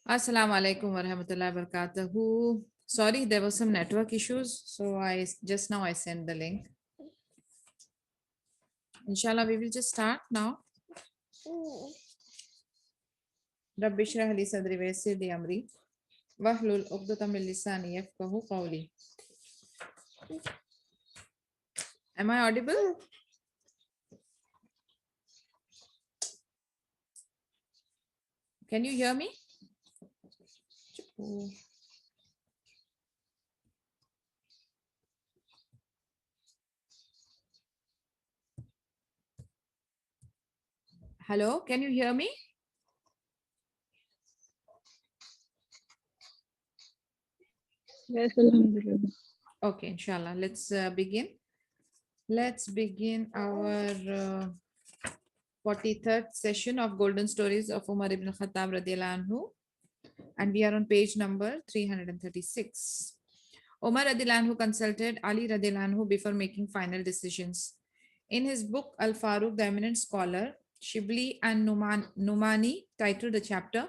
Assalamu alaikum wa rahmatullahi wa barakatuhu. Sorry, there was some network issues, so I sent the link. Inshallah, we will just start now. Rabbi shrah li sadri wa yassir li amri wahlul 'uqdatam min lisani yafqahu qawli. Am I audible? Can you hear me? Hello, can you hear me? Yes, Alhamdulillah. Okay, inshallah. Let's begin. Let's begin our 43rd session of Golden Stories of Umar ibn Khattab radiallahu anhu. And we are on page number 336. Umar radiallahu anhu consulted Ali radiallahu anhu before making final decisions. In his book Al Faruq, the eminent scholar Shibli and Numani titled the chapter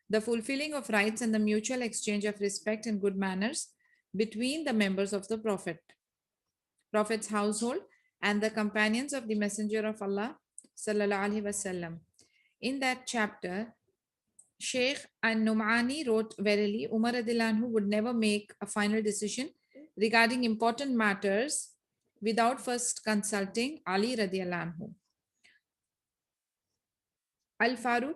The Fulfilling of Rights and the Mutual Exchange of Respect and Good Manners between the members of the Prophet's household and the companions of the Messenger of Allah sallallahu alaihi wasallam. In that chapter, Sheikh An-Numani wrote, Verily, Umar radiallahu anhu would never make a final decision regarding important matters without first consulting Ali radiallahu anhu. Al Faruq,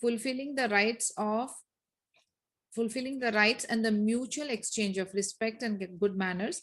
fulfilling the rights and the mutual exchange of respect and good manners,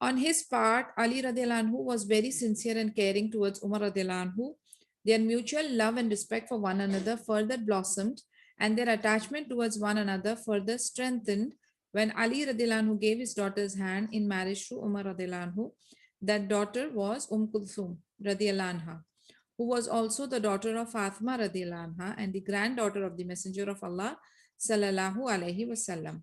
On his part, Ali radiallahu anhu was very sincere and caring towards Umar radiallahu anhu. Their mutual love and respect for one another further blossomed, and their attachment towards one another further strengthened when Ali radiallahu anhu gave his daughter's hand in marriage to Umar radiallahu anhu. That daughter was Kulthum radiallahu anha, who was also the daughter of Fatima radiallahu anha and the granddaughter of the Messenger of Allah sallallahu alaihi wasallam.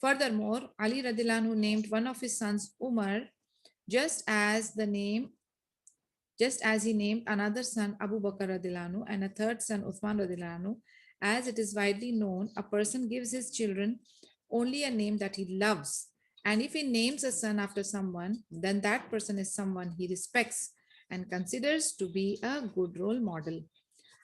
Furthermore, Ali radiallahu anhu named one of his sons Umar, just as he named another son Abu Bakr radiallahu anhu and a third son Uthman radiallahu anhu. As it is widely known, a person gives his children only a name that he loves. And if he names a son after someone, then that person is someone he respects and considers to be a good role model.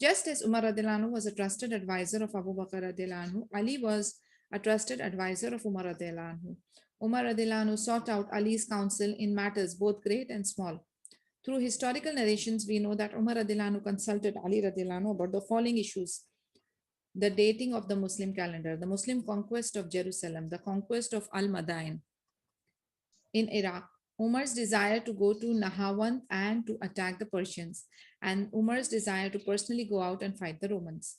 Just as Umar radiallahu anhu was a trusted advisor of Abu Bakr radiallahu anhu, Ali was a trusted advisor of Umar radiallahu anhu. Umar radiallahu anhu sought out Ali's counsel in matters both great and small. Through historical narrations, we know that Umar radiallahu anhu consulted Ali radiallahu anhu about the following issues: the dating of the Muslim calendar, the Muslim conquest of Jerusalem, the conquest of Al-Madain in Iraq, Umar's desire to go to Nahawand and to attack the Persians, and Umar's desire to personally go out and fight the Romans.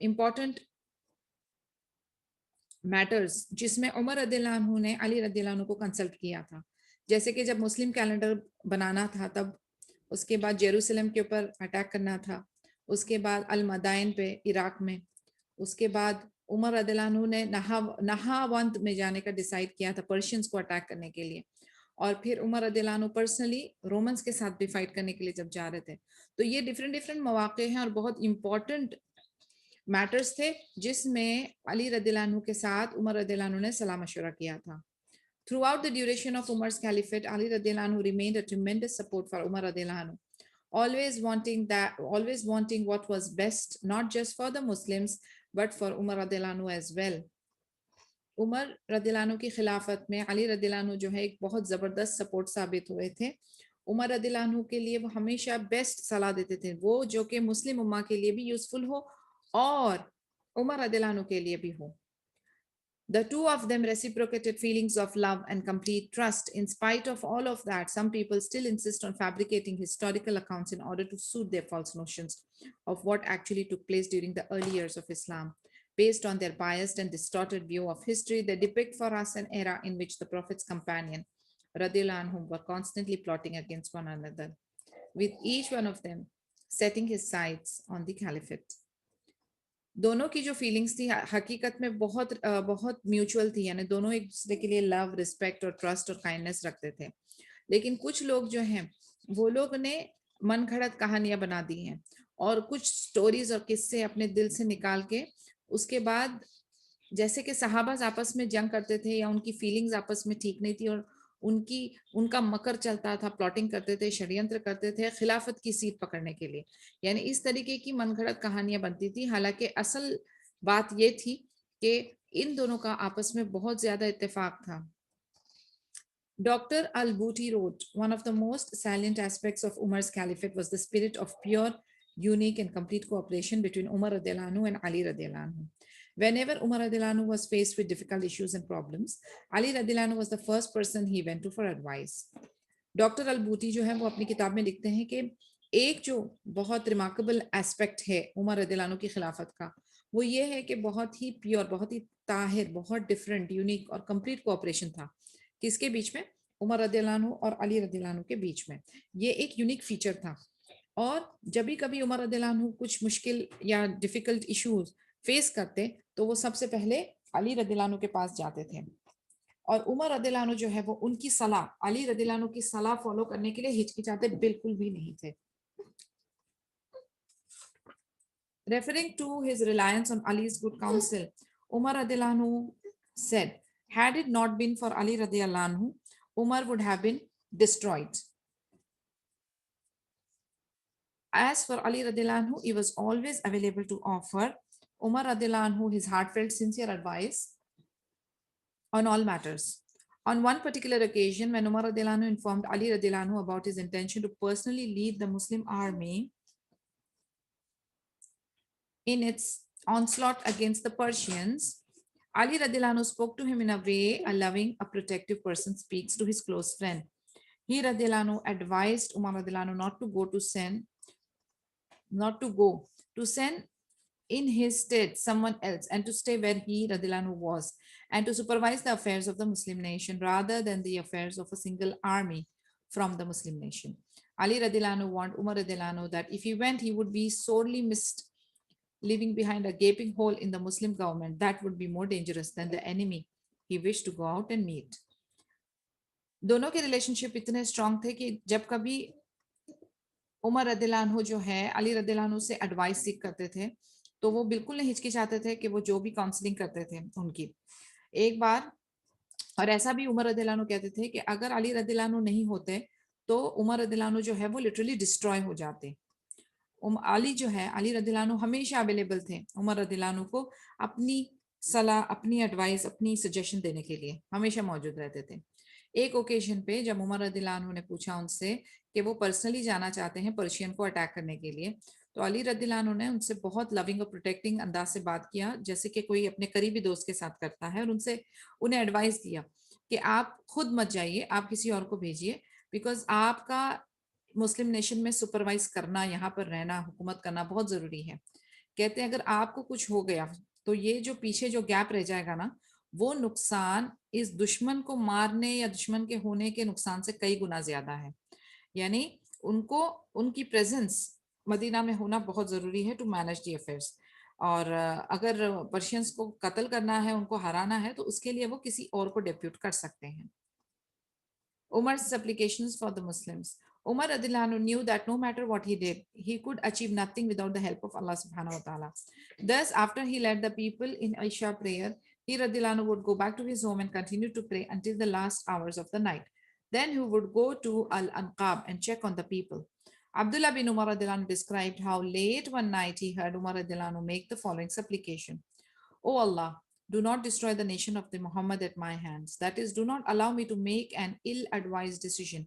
important matters جس میں عمر رضی اللہ عنہ نے علی رضی اللہ عنہ کو consult کیا تھا. جیسے کہ جب مسلم کیلنڈر بنانا تھا تب اس کے بعد جیروسلم کے اوپر اٹیک کرنا تھا, اس کے بعد المدائن پہ عراق میں, اس کے بعد عمر رضی اللہ عنہ نے نہاوند میں جانے کا ڈیسائیڈ کیا تھا پرشینز کو اٹیک کرنے کے لیے, اور پھر عمر رضی اللہ عنہ پرسنلی رومنز کے ساتھ بھی فائٹ کرنے کے لیے جب جا رہے تھے. تو یہ ڈفرینٹ مواقع ہیں اور بہت امپورٹنٹ میٹرز تھے جس میں علی رضی اللہ عنہ کے ساتھ عمر رضی اللہ عنہ نے صلاح مشورہ کیا تھا. Throughout the duration of Umar's caliphate, Ali radiallahu anhu remained a tremendous support for Umar radiallahu anhu, always wanting what was best, not just for the Muslims, but for Umar radiallahu anhu as well. عمر رضی اللہ عنہ کی خلافت میں علی رضی اللہ عنہ جو ہے ایک بہت زبردست سپورٹ ثابت ہوئے تھے. عمر رضی اللہ عنہ کے لیے وہ ہمیشہ بیسٹ صلاح دیتے تھے, وہ جو کہ مسلم امہ کے لیے بھی یوزفل ہو اور عمر رضی اللہ عنہ کے لیے بھی ہو. The two of them reciprocated feelings of love and complete trust. In spite of all of that, some people still insist on fabricating historical accounts in order to suit their false notions of what actually took place during the early years of Islam. Based on their biased and distorted view of history, they depict for us an era in which the Prophet's companion, radiallahu anhum, were constantly plotting against one another, with each one of them setting his sights on the caliphate. دونوں کی جو feelings تھی حقیقت میں بہت بہت mutual تھی, یعنی دونوں ایک دوسرے کے لیے لو, رسپیکٹ اور ٹرسٹ اور کائنڈنس رکھتے تھے. لیکن کچھ لوگ جو ہیں وہ لوگ نے من گھڑت کہانیاں بنا دی ہیں اور کچھ سٹوریز اور قصے اپنے دل سے نکال کے اس کے بعد جیسے کہ صحابہ آپس میں جنگ کرتے تھے یا ان کی فیلنگز آپس میں ٹھیک نہیں تھی اور ان کا مکر چلتا تھا, پلاٹنگ کرتے تھے, شریعنتر کرتے تھے خلافت کی سیٹ پکڑنے کے لیے, یعنی اس طریقے کی من گھڑت کہانیاں بنتی تھی. حالانکہ اصل بات یہ تھی کہ ان دونوں کا آپس میں بہت زیادہ اتفاق تھا. Dr. al-Bouti wrote, one of the most salient aspects of Umar's caliphate was the spirit of pure, unique and complete cooperation between Umar radiallahu anhu and Ali radiallahu anhu. Whenever Umar radiallahu anhu was faced with difficult issues and problems, Ali radiallahu anhu was the first person he went to for advice. Doctor Albuti جو ہے وہ اپنی کتاب میں لکھتے ہیں کہ ایک جو بہت ریمارکیبل ایسپیکٹ ہے عمر رضی اللہ عنہ کی خلافت کا وہ یہ ہے کہ بہت ہی پیور, بہت ہی طاہر, بہت ڈفرینٹ, یونیک اور کمپلیٹ کوآپریشن تھا. کس کے بیچ میں؟ عمر رضی اللہ عنہ اور علی رضی اللہ عنہ کے بیچ میں. یہ ایک یونیک فیچر تھا. اور جب بھی کبھی عمر رضی اللہ عنہ کچھ مشکل یا ڈیفیکلٹ ایشوز فیس کرتے تو وہ سب سے پہلے علی رضی اللہ عنہ کے پاس جاتے تھے, اور عمر رضی اللہ عنہ جو ہے وہ ان کی صلاح, علی رضی اللہ عنہ کی صلاح فالو کرنے کے لیے ہچکچاتے بالکل بھی نہیں تھے. Referring to his reliance on Ali's good counsel, Umar radiallahu anhu said, had it not been for Ali radiallahu anhu, Umar would have been destroyed. As for Ali radiallahu anhu, he was always available to offer Umar radiallahu anhu his heartfelt, sincere advice on all matters. On one particular occasion, when Umar radiallahu anhu informed Ali radiallahu anhu about his intention to personally lead the Muslim army in its onslaught against the Persians, Ali radiallahu anhu spoke to him in a way a loving, a protective person speaks to his close friend. He radiallahu anhu advised Umar radiallahu anhu not to go, to send in his stead someone else and to stay where he radiallahu anhu was and to supervise the affairs of the Muslim nation rather than the affairs of a single army from the Muslim nation. Ali radiallahu anhu warned Umar radiallahu anhu that if he went, he would be sorely missed, leaving behind a gaping hole in the Muslim government that would be more dangerous than the enemy he wished to go out and meet. دونوں کے relationship اتنے strong تھے کہ جب کبھی عمر رضی اللہ عنہ جو ہے علی رضی اللہ عنہ سے ایڈوائس سیکھ کرتے تھے تو وہ بالکل نہیں ہچکچاتے تھے کہ وہ جو بھی کاؤنسلنگ کرتے تھے ان کی. ایک بار اور ایسا بھی عمر رضی اللہ عنہ کہتے تھے کہ اگر علی رضی اللہ عنہ نہیں ہوتے تو عمر رضی اللہ عنہ جو ہے وہ لٹرلی ڈسٹروائے ہو جاتے. علی جو ہے علی رضی اللہ عنہ ہمیشہ اویلیبل تھے عمر رضی اللہ عنہ کو اپنی صلاح, اپنی ایڈوائس, اپنی سجیشن دینے کے لیے ہمیشہ موجود رہتے تھے. ایک اوکیشن پہ جب عمر رضی اللہ عنہ نے پوچھا ان سے کہ وہ پرسنلی جانا چاہتے ہیں پرشین کو اٹیک کرنے کے لیے تو علی رضی اللہ عنہ نے ان سے بہت لونگ اور پروٹیکٹنگ انداز سے بات کیا جیسے کہ کوئی اپنے قریبی دوست کے ساتھ کرتا ہے, اور انہیں ایڈوائس دیا کہ آپ خود مت جائیے, آپ کسی اور کو بھیجیے, بیکاز آپ کا مسلم نیشن میں سپروائز کرنا, یہاں پر رہنا, حکومت کرنا بہت ضروری ہے. کہتے ہیں اگر آپ کو کچھ ہو گیا تو یہ جو پیچھے جو گیپ رہ جائے گا نا وہ نقصان اس دشمن کو مارنے یا دشمن کے ہونے کے نقصان سے کئی گنا زیادہ ہے. یعنی ان کو ان کی پریزنس مدینہ میں ہونا بہت ضروری ہے ٹو مینیج دی افیئرس. اور اگر پرشینس کو قتل کرنا ہے، ان کو ہرانا ہے، تو اس کے لیے وہ کسی اور کو ڈیپیوٹ کر سکتے ہیں. Umar's supplications for the Muslims. Umar radiallahu anhu knew that no matter what he did, he could achieve nothing without the help of Allah subhanahu wa ta'ala. Thus, after he led the people in Isha prayer, he radiallahu anhu would go back to his home and continue to pray until the last hours of the night. Then he would go to Al-Anqab and check on the people. Abdullah bin Umar radiallahu anhu described how late one night he heard Umar radiallahu anhu make the following supplication. O Allah, do not destroy the nation of the Muhammad at my hands. That is, do not allow me to make an ill-advised decision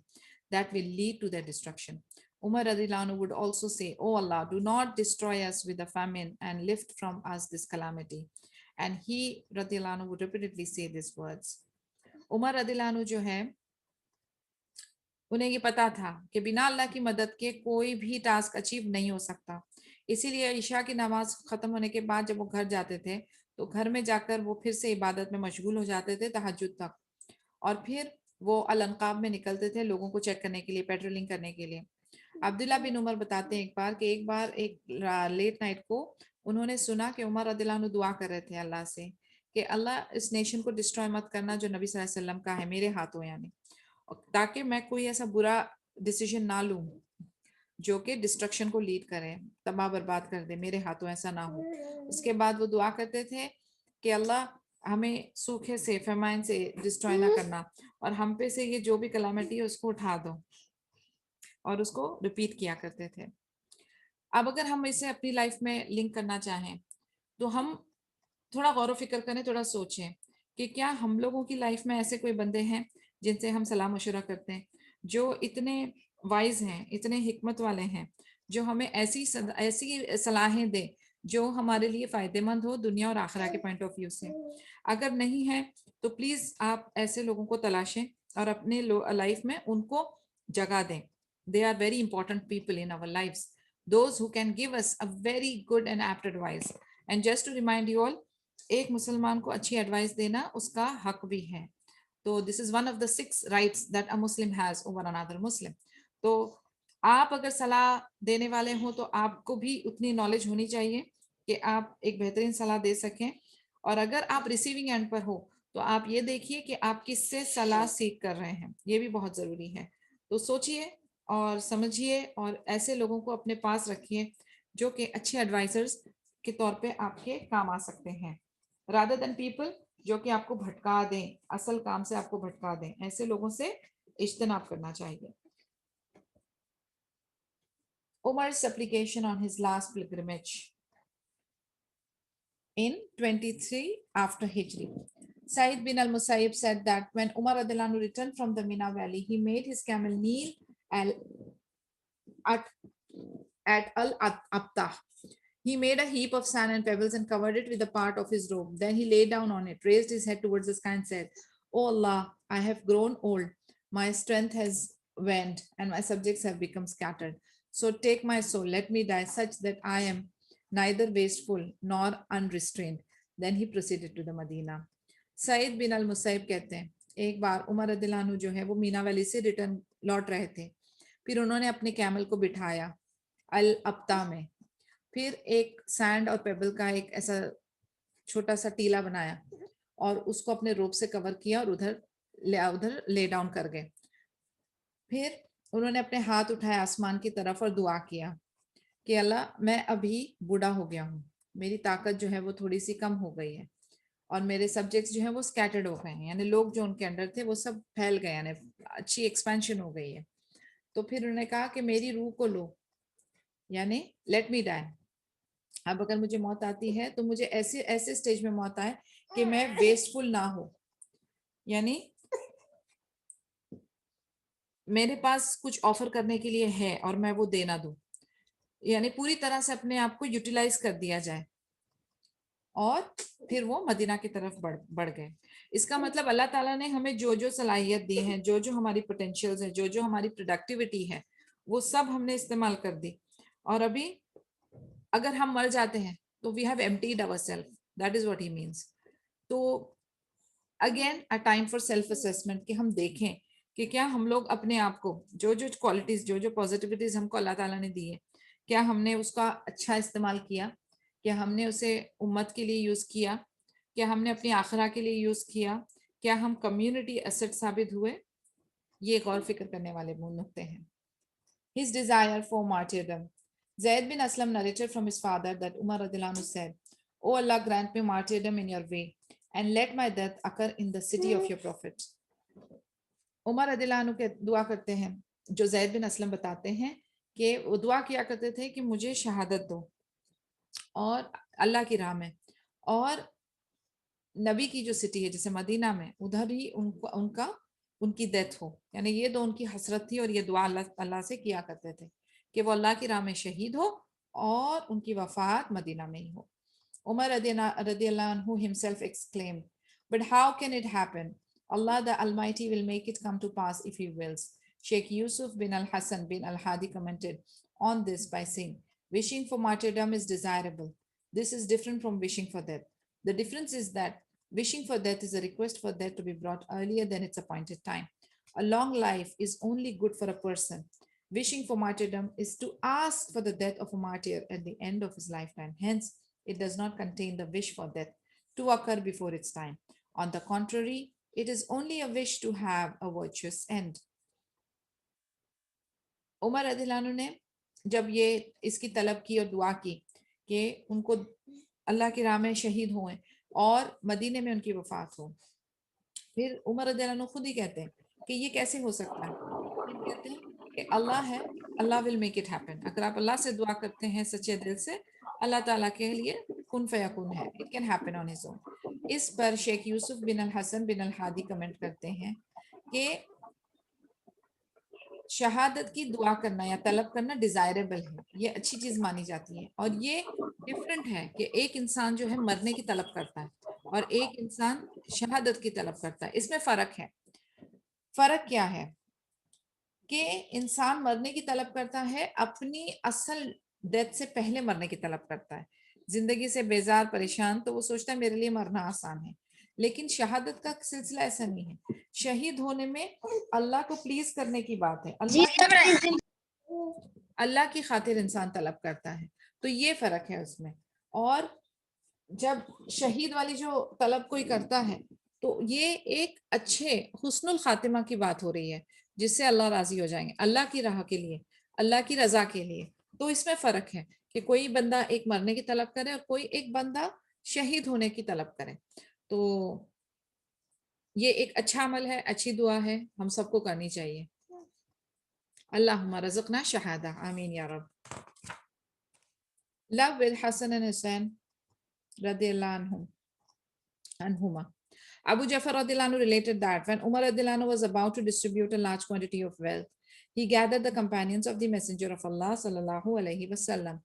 that will lead to their destruction. Umar radiallahu anhu would also say, O Allah, do not destroy us with a famine and lift from us this calamity. And he radiallahu anhu would repeatedly say these words. Umar radiallahu anhu جو ہے انہیں یہ پتا تھا کہ بنا اللہ کی مدد کے کوئی بھی ٹاسک اچیو نہیں ہو سکتا. اسی لیے عشاء کی نماز ختم ہونے کے بعد جب وہ گھر جاتے تھے تو گھر میں جا کر وہ پھر سے عبادت میں مشغول ہو جاتے تھے تہجد تک، اور پھر وہ الانقاب میں نکلتے تھے لوگوں کو چیک کرنے کے لیے، پیٹرولنگ کرنے کے لیے. عبداللہ بن عمر بتاتے ہیں ایک بار ایک لیٹ نائٹ کو انہوں نے سنا کہ عمر رضی اللہ عنہ دعا کر رہے تھے اللہ سے کہ اللہ اس نیشن کو ڈسٹروائے مت کرنا جو نبی صلی اللہ علیہ وسلم کا ہے میرے ہاتھوں، یعنی تاکہ میں کوئی ایسا برا ڈیسیژن نہ لوں جو کہ ڈسٹرکشن کو لیڈ کرے، تباہ برباد کر دے، میرے ہاتھوں ایسا نہ ہو. اس کے بعد وہ دعا کرتے تھے کہ اللہ ہمیں سوکھے سے، فیمائن سے ڈسٹروائے نہ کرنا، اور ہم پہ سے یہ جو بھی کلامٹی ہے اس کو اٹھا دو، اور اس کو ریپیٹ کیا کرتے تھے. اب اگر ہم اسے اپنی لائف میں لنک کرنا چاہیں تو ہم تھوڑا غور و فکر کریں، تھوڑا سوچیں کہ کیا ہم لوگوں کی لائف میں ایسے کوئی بندے ہیں جن سے ہم صلاح مشورہ کرتے ہیں، جو اتنے وائز ہیں، اتنے حکمت والے ہیں، جو ہمیں ایسی صلاحیں دیں جو ہمارے لیے فائدہ مند ہو دنیا اور آخرہ کے پوائنٹ آف ویو سے. اگر نہیں ہے تو پلیز آپ ایسے لوگوں کو تلاشیں اور اپنے لائف میں ان کو جگہ دیں. They are very important people in our lives, those who can give us a very good and apt advice. And just to remind you all, ایک مسلمان کو اچھی ایڈوائس دینا اس کا حق بھی ہے. تو this is one of the 6 rights that a Muslim has over another Muslim. تو آپ اگر صلاح دینے والے ہوں تو آپ کو بھی اتنی نالج ہونی چاہیے کہ آپ ایک بہترین صلاح دے سکیں، اور اگر آپ ریسیونگ اینڈ پر ہو تو آپ یہ دیکھیے کہ آپ کس سے صلاح سیکھ کر رہے ہیں، یہ بھی بہت ضروری ہے. تو سوچئے اور سمجھیے اور ایسے لوگوں کو اپنے پاس رکھیے جو کہ اچھے ایڈوائزرز کے طور پہ آپ کے کام آ سکتے ہیں، rather than people جو کہ آپ کو بھٹکا دیں، اصل کام سے آپ کو بھٹکا دیں. ایسے لوگوں سے اجتناب کرنا چاہیے. Umar's supplication on his last pilgrimage in 23 after Hijri. Sa'id bin al-Musayyib said that when Umar radiallahu anhu returned from the Mina valley, he made his camel kneel at Al-Abtah. He made a heap of sand and pebbles and covered it with a part of his robe. Then he lay down on it, raised his head towards the sky and said, O Allah, I have grown old. My strength has waned and my subjects have become scattered. So take my soul, let me die such that I am neither wasteful nor unrestrained. Then he proceeded to the Medina. سعید بن المسیب کہتے ہیں ایک بار عمر رضی اللہ عنہ جو ہے وہ مینا valley سے return لوٹ رہے تھے. پھر انہوں نے اپنے کیمل کو بٹھایا الابتا میں، پھر ایک سینڈ اور پیبل کا ایک ایسا چھوٹا سا ٹیلا بنایا اور اس کو اپنے روپ سے کور کیا اور ادھر لے ڈاؤن کر گئے. پھر انہوں نے اپنے ہاتھ اٹھائے آسمان کی طرف اور دعا کیا کہ اللہ میں ابھی بوڑھا ہو گیا ہوں، میری طاقت جو ہے وہ تھوڑی سی کم ہو گئی ہے، اور میرے سبجیکٹس جو ہیں وہ اسکیٹرڈ ہو گئے ہیں، یعنی لوگ جو ان کے انڈر تھے وہ سب پھیل گئے، یعنی اچھی ایکسپینشن ہو گئی ہے. تو پھر انہوں نے کہا کہ میری روح کو لو، یعنی لیٹ می ڈائی. اب اگر مجھے موت آتی ہے تو مجھے ایسے سٹیج میں موت آئے کہ میں ویسٹفل نہ ہو، یعنی میرے پاس کچھ آفر کرنے کے لیے ہے اور میں وہ دینا دوں، یعنی پوری طرح سے اپنے آپ کو یوٹیلائز کر دیا جائے. اور پھر وہ مدینہ کی طرف بڑھ گئے. اس کا مطلب اللہ تعالیٰ نے ہمیں جو صلاحیت دی ہیں، جو ہماری پوٹینشیلز ہیں، جو ہماری پروڈکٹیوٹی ہے، وہ سب ہم نے استعمال کر دی. اور ابھی اگر ہم مر جاتے ہیں تو we have emptied our self, that is what he means. تو again a time for self assessment کہ ہم دیکھیں کہ کیا ہم لوگ اپنے آپ کو جو کوالٹیز جو پازیٹیوٹیز ہم کو اللہ تعالیٰ نے دی ہے کیا ہم نے اس کا اچھا استعمال کیا، کیا ہم نے اسے امت کے لیے یوز کیا، کیا ہم نے اپنی آخرہ کے لیے یوز کیا، کیا ہم کمیونٹی ایسٹ ثابت ہوئے. یہ غور فکر کرنے والے نقطے ہیں. His desire for martyrdom. Zayd bin Aslam narrated from his father that Umar radiallahu anhu said, "O Allah, grant me martyrdom in your way and let my death occur in the city of your prophet." عمر رضی اللہ عنہ کے دعا کرتے ہیں، جو زید بن اسلم بتاتے ہیں کہ وہ دعا کیا کرتے تھے کہ مجھے شہادت دو اور اللہ کی راہ میں، اور نبی کی جو سٹی ہے جیسے مدینہ میں ادھر ہی ان کی ڈیتھ ہو. یعنی یہ دو ان کی حسرت تھی اور یہ دعا اللہ سے کیا کرتے تھے کہ وہ اللہ کی راہ میں شہید ہو اور ان کی وفات مدینہ میں ہی ہو. عمر رضی اللہ عنہ himself exclaimed, "But how can it happen? Allah the Almighty will make it come to pass if He wills." Sheikh Yusuf bin al-Hassan bin al-Hadi commented on this by saying, "Wishing for martyrdom is desirable. This is different from wishing for death. The difference is that wishing for death is a request for death to be brought earlier than its appointed time. A long life is only good for a person. Wishing for martyrdom is to ask for the death of a martyr at the end of his lifetime. Hence, it does not contain the wish for death to occur before its time. On the contrary, it is only a wish to have a virtuous end." عمر رضی اللہ عنہ نے جب یہ اس کی طلب کی اور دعا کی کہ ان کو اللہ کی راہ میں شہید ہوئے اور مدینے میں ان کی وفات ہو، پھر عمر رضی اللہ عنہ خود ہی کہتے ہیں کہ یہ کیسے ہو سکتا ہے. پھر کہتے ہیں کہ اللہ ہے، اللہ ول میک اٹ ہیپن. اگر آپ اللہ سے دعا کرتے ہیں سچے دل سے، اللہ تعالیٰ کے لیے کن فیکون ہے، it can happen on his own. اس پر شیخ یوسف بن الحسن بن الحادی کمنٹ کرتے ہیں کہ شہادت کی دعا کرنا یا طلب کرنا ڈیزائربل ہے، یہ اچھی چیز مانی جاتی ہے، اور یہ ڈفرینٹ ہے کہ ایک انسان جو ہے مرنے کی طلب کرتا ہے اور ایک انسان شہادت کی طلب کرتا ہے. اس میں فرق ہے. فرق کیا ہے کہ انسان مرنے کی طلب کرتا ہے، اپنی اصل ڈیتھ سے پہلے مرنے کی طلب کرتا ہے، زندگی سے بیزار پریشان، تو وہ سوچتا ہے میرے لیے مرنا آسان ہے. لیکن شہادت کا سلسلہ ایسا نہیں ہے. شہید ہونے میں اللہ کو پلیز کرنے کی بات ہے، اللہ کی خاطر انسان طلب کرتا ہے. تو یہ فرق ہے اس میں. اور جب شہید والی جو طلب کوئی کرتا ہے تو یہ ایک اچھے حسن الخاتمہ کی بات ہو رہی ہے جس سے اللہ راضی ہو جائیں گے، اللہ کی راہ کے لیے، اللہ کی رضا کے لیے. تو اس میں فرق ہے کہ کوئی بندہ ایک مرنے کی طلب کرے اور کوئی ایک بندہ شہید ہونے کی طلب کرے. تو یہ ایک اچھا عمل ہے، اچھی دعا ہے، ہم سب کو کرنی چاہیے. اللہم رزقنا شہادہ، آمین یا رب. Love with Hassan and Hussein radiallahu anhuma. Abu Jafar radiallahu anhu related that when Umar radiallahu anhu was about to distribute a large quantity of wealth, he gathered the companions of the Messenger of Allah sallallahu alaihi wasallam.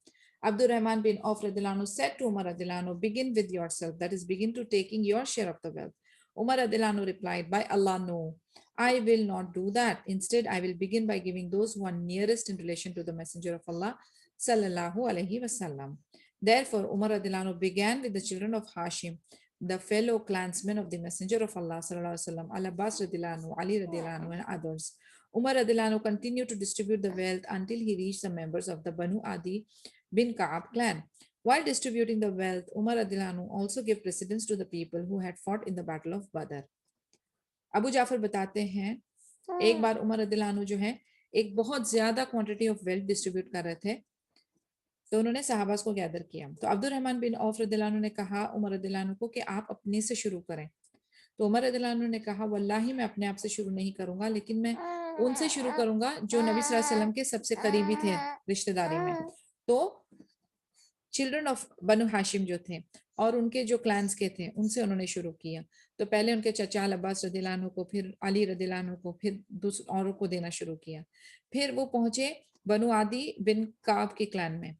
Abdul Rahman bin Auf radiallahu anhu said to Umar radiallahu anhu, "Begin with yourself, that is, begin to taking your share of the wealth." Umar radiallahu anhu replied, "By Allah, no, I will not do that. Instead, I will begin by giving those who are nearest in relation to the Messenger of Allah sallallahu alaihi wasallam." Therefore, Umar radiallahu anhu began with the children of Hashim, the fellow clansmen of the Messenger of Allah sallallahu alaihi wasallam, Al-Abbas radiallahu anhu, Ali radiallahu anhu, and others. Umar radiallahu anhu continued to distribute the wealth until he reached the members of the Banu Adi bin Ka'ab clan. While distributing the wealth, Umar radiallahu anhu also gave precedence to the people who had fought in the battle of Badr. ابو جعفر بتاتے ہیں ایک بار عمر رضی اللہ عنہ جو ہے ایک بہت زیادہ کوانٹٹی آف ویلتھ ڈسٹریبیوٹ کر رہے تھے، تو انہوں نے صحابہ کو گیدر کیا. تو عبد الرحمن بن عوف رضی اللہ عنہ نے کہا عمر رضی اللہ عنہ کو کہ آپ اپنے سے شروع کریں. تو عمر رضی اللہ عنہ نے کہا واللہ میں اپنے آپ سے شروع نہیں کروں گا، لیکن میں ان سے شروع کروں گا جو نبی صلی اللہ علیہ وسلم کے سب سے قریبی تھے رشتہ داری میں. تو چلڈرن آف بنو ہاشم جو تھے اور ان کے جو کلانس کے تھے ان سے انہوں نے شروع کیا. تو پہلے ان کے چچا عباس رضی اللہ عنہ کو، پھر علی رضی اللہ عنہ کو، پھر دوسرے اوروں کو دینا شروع کیا. پھر وہ پہنچے بنو عادی بن کعب کے کلان میں،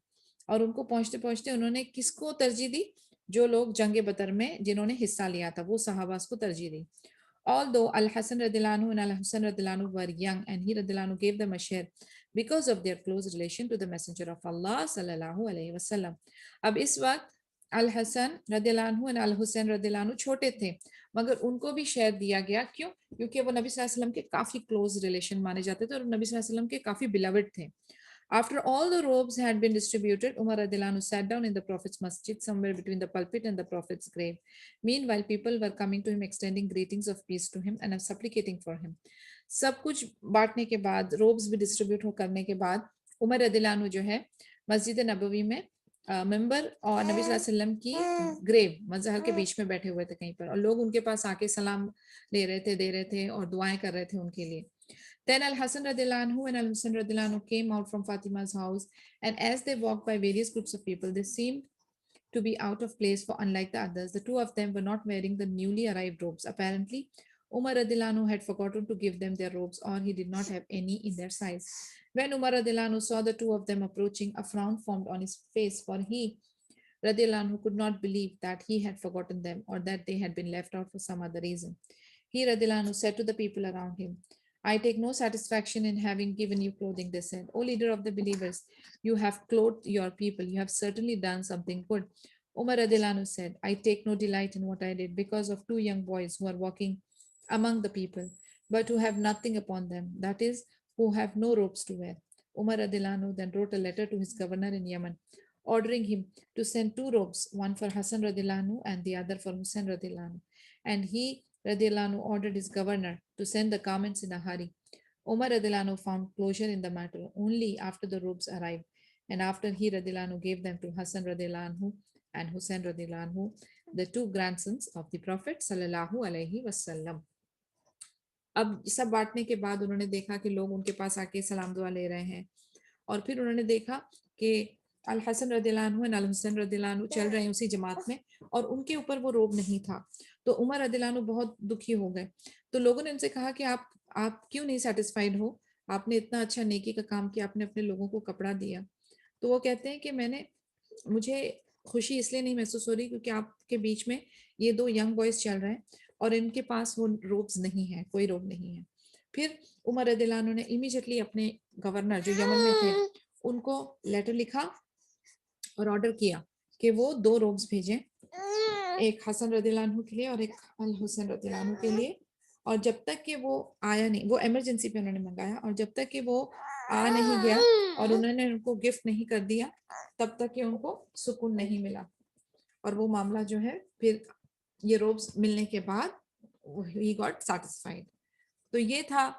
اور ان کو پہنچتے پہنچتے انہوں نے کس کو ترجیح دی؟ جو لوگ جنگ بدر میں جنہوں نے حصہ لیا تھا وہ صحابہ کو ترجیح دی. Although Al-Hasan radhiyallahu anhu and Al-Husayn radhiyallahu anhu were young, and he radhiyallahu anhu gave them a share because of their close relation to the Messenger of Allah sallallahu alayhi wa sallam. اب اس وقت الحسن رضی اللہ عنہ اور الحسین رضی اللہ عنہ چھوٹے تھے مگر ان کو بھی شیئر دیا گیا. کیوں؟ کیونکہ وہ نبی صلی اللہ علیہ وسلم کے کافی کلوز ریلیشن مانے جاتے تھے اور نبی صلی اللہ علیہ وسلم کے کافی beloved تھے. After all the robes had been distributed, Umar radiallahu anhu sat down in the Prophet's masjid, somewhere between the pulpit and the Prophet's grave. Meanwhile, people were coming to him, extending greetings of peace to him and supplicating for him. سب کچھ بانٹنے کے بعد، روبز بھی distribute کرنے کے بعد، عمر رضی اللہ عنہ جو ہے مسجد نبوی میں ممبر اور نبی صلی اللہ علیہ وسلم کی گریو مظہر کے بیچ میں بیٹھے ہوئے تھے کہیں پر، اور لوگ ان کے پاس آ کے سلام لے رہے تھے، دے رہے تھے اور دعائیں کر رہے تھے ان کے لیے. Then Al-Hasan radiallahu anhu and Al-Husayn radiallahu anhu came out from Fatima's house, and as they walked by various groups of people, they seemed to be out of place, for unlike the others, the two of them were not wearing the newly arrived robes. Apparently, Umar radiallahu anhu had forgotten to give them their robes, or he did not have any in their size. When Umar radiallahu anhu saw the two of them approaching, a frown formed on his face, for he radiallahu anhu could not believe that he had forgotten them or that they had been left out for some other reason. He radiallahu anhu said to the people around him, I take no satisfaction in having given you clothing, they said. O leader of the believers, you have clothed your people. You have certainly done something good. Umar radiallahu anhu said, I take no delight in what I did because of two young boys who are walking among the people, but who have nothing upon them, that is, who have no robes to wear. Umar radiallahu anhu then wrote a letter to his governor in Yemen, ordering him to send two robes, one for Hassan radiallahu anhu and the other for Hussein radiallahu anhu. And he radiallahu anhu ordered his governor to send the garments in a hurry. Umar radiallahu anhu found closure in the matter only after the robes arrived, and after he radiallahu anhu gave them to Hassan radiallahu anhu and Hussein radiallahu anhu, the two grandsons of the Prophet sallallahu alaihi wasallam. اب سب بانٹنے کے بعد انہوں نے دیکھا کہ لوگ ان کے پاس آ کے سلام دعا لے رہے ہیں، اور پھر انہوں نے دیکھا کہ الحسن رضی اللہ عنہ اور الحسین رضی اللہ عنہ چل رہے ہیں اسی جماعت میں، اور ان کے اوپر وہ روب نہیں تھا. تو عمر رضی اللہ عنہ بہت دکھی ہو گئے. تو لوگوں نے ان سے کہا کہ آپ کیوں نہیں سیٹسفائیڈ ہو؟ آپ نے اتنا اچھا نیکی کا کام کیا، آپ نے اپنے لوگوں کو کپڑا دیا. تو وہ کہتے ہیں کہ مجھے خوشی اس لیے نہیں محسوس ہو رہی کیونکہ آپ کے بیچ میں یہ دو ینگ بوائز چل رہے ہیں اور ان کے پاس وہ روبز نہیں ہیں، کوئی روب نہیں ہے. پھر عمر رضی اللہ عنہ نے امیجیٹلی اپنے گورنر جو یمن میں تھے ان کو لیٹر لکھا اور آرڈر کیا کہ وہ دو روبز بھیجیں، ایک حسن رضی اللہ عنہ کے لیے اور ایک الحسین رضی اللہ عنہ کے لیے. اور جب تک کہ وہ آیا نہیں، وہ ایمرجنسی پہ انہوں نے منگایا، اور جب تک کہ وہ آ نہیں گیا اور انہوں نے ان کو گفٹ نہیں کر دیا تب تک کہ ان کو سکون نہیں ملا. اور وہ معاملہ جو ہے پھر یہ روبز ملنے کے بعد he got satisfied. تو یہ تھا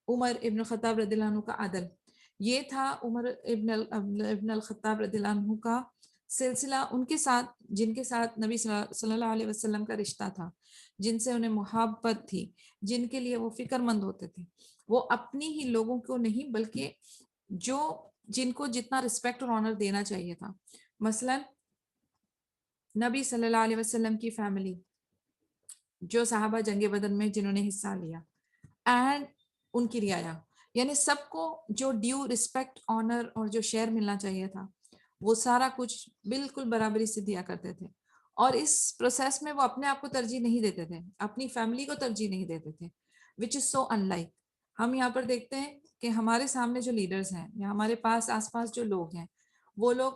عمر ابن الخطاب رضی اللہ عنہ کا عدل، یہ تھا عمر ابن الخطاب رضی اللہ عنہ کا سلسلہ ان کے ساتھ جن کے ساتھ نبی صلی اللہ علیہ وسلم کا رشتہ تھا، جن سے انہیں محبت تھی، جن کے لیے وہ فکر مند ہوتے تھے. وہ اپنی ہی لوگوں کو نہیں بلکہ جن کو جتنا رسپیکٹ اور آنر دینا چاہیے تھا. مثلا نبی صلی اللہ علیہ وسلم کی فیملی، جو صحابہ جنگ بدر میں جنہوں نے حصہ لیا، اینڈ ان کی رعایا، یعنی سب کو جو ڈیو رسپیکٹ آنر اور جو شیئر ملنا چاہیے تھا وہ سارا کچھ بالکل برابری سے دیا کرتے تھے. اور اس پروسیس میں وہ اپنے آپ کو ترجیح نہیں دیتے تھے، اپنی فیملی کو ترجیح نہیں دیتے تھے، وچ از سو ان لائک. ہم یہاں پر دیکھتے ہیں کہ ہمارے سامنے جو لیڈرز ہیں یا ہمارے پاس آس پاس جو لوگ ہیں، وہ لوگ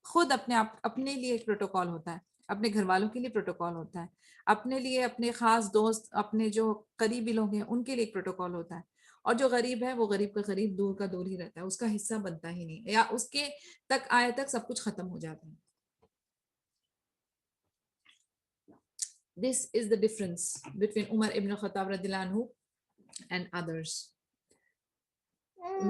خود اپنے لیے ایک پروٹوکول ہوتا ہے، اپنے گھر والوں کے لیے پروٹوکول ہوتا ہے، اپنے لیے اپنے خاص دوست، اپنے جو قریبی لوگ ہیں ان کے لیے ایک پروٹوکول ہوتا ہے. اور جو غریب ہے وہ غریب کا غریب، دور کا دور ہی رہتا ہے، اس کا حصہ بنتا ہی نہیں، یا اس کے تک آئے تک سب کچھ ختم ہو جاتا ہے. This is the difference between Umar ibn Khattab radiallahu anhu and others.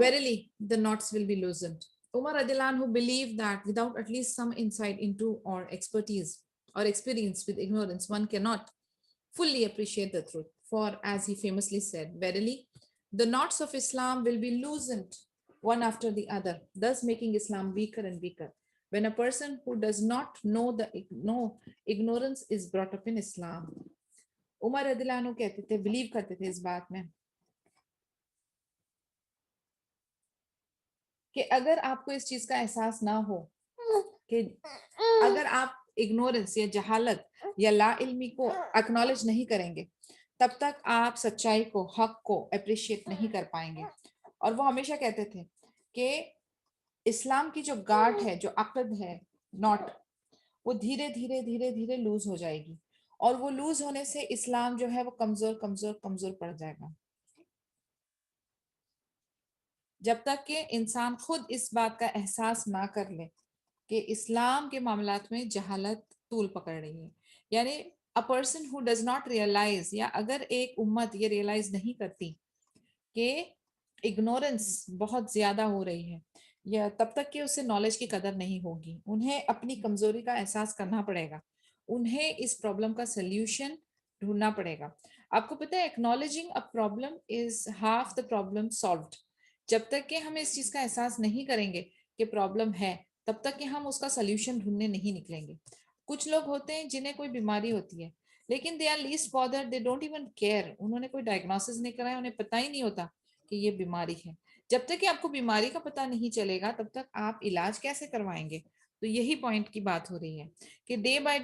Verily, the knots will be loosened. Umar radiallahu anhu believed that without at least some insight into or expertise or experience with ignorance, one cannot fully appreciate the truth. For as he famously said, verily, the knots of Islam will be loosened one after the other, thus making Islam weaker and weaker. When a person who does not know ignorance is brought up in Islam. عمر رضی اللہ عنہ کہتے تھے، blue کرتے تھے اس بات میں کہ اگر آپ کو اس چیز کا احساس نہ ہو کہ اگر آپ اگنورنس یا جہالت یا لا علمی کو اکنالج نہیں کریں گے تب تک آپ سچائی کو، حق کو اپریشیٹ نہیں کر پائیں گے. اور وہ ہمیشہ کہتے تھے کہ اسلام کی جو گارڈ ہے، جو عقد ہے، ناٹ، وہ دھیرے دھیرے دھیرے دھیرے لوز ہو جائے گی، اور وہ لوز ہونے سے اسلام جو ہے وہ کمزور کمزور کمزور پڑ جائے گا، جب تک کہ انسان خود اس بات کا احساس نہ کر لے کہ اسلام کے معاملات میں جہالت طول پکڑ رہی ہے. یعنی a person who does not realize، یا اگر ایک امت یہ ریئلائز نہیں کرتی کہ اگنورنس بہت زیادہ ہو رہی ہے، یا تب تک کہ اسے نالج کی قدر نہیں ہوگی. انہیں اپنی کمزوری کا احساس کرنا پڑے گا، انہیں اس پرابلم کا سلیوشن ڈھونڈنا پڑے گا. آپ کو پتہ ہے acknowledging a problem is half the problem solved. جب تک کہ ہم اس چیز کا احساس نہیں کریں گے کہ پرابلم ہے، تب تک کہ ہم اس کا سلیوشن ڈھونڈنے نہیں نکلیں گے. کچھ لوگ ہوتے ہیں جنہیں کوئی بیماری ہوتی ہے لیکن they are least bothered, they don't even care, انہوں نے کوئی ڈائگنوسس نہیں کرایا، انہیں پتہ ہی نہیں ہوتا کہ یہ بیماری ہے. جب تک کہ آپ کو بیماری کا پتہ نہیں چلے گا تب تک آپ علاج کیسے کروائیں گے؟ تو یہی پوائنٹ کی بات ہو رہی ہے کہ ڈے بائی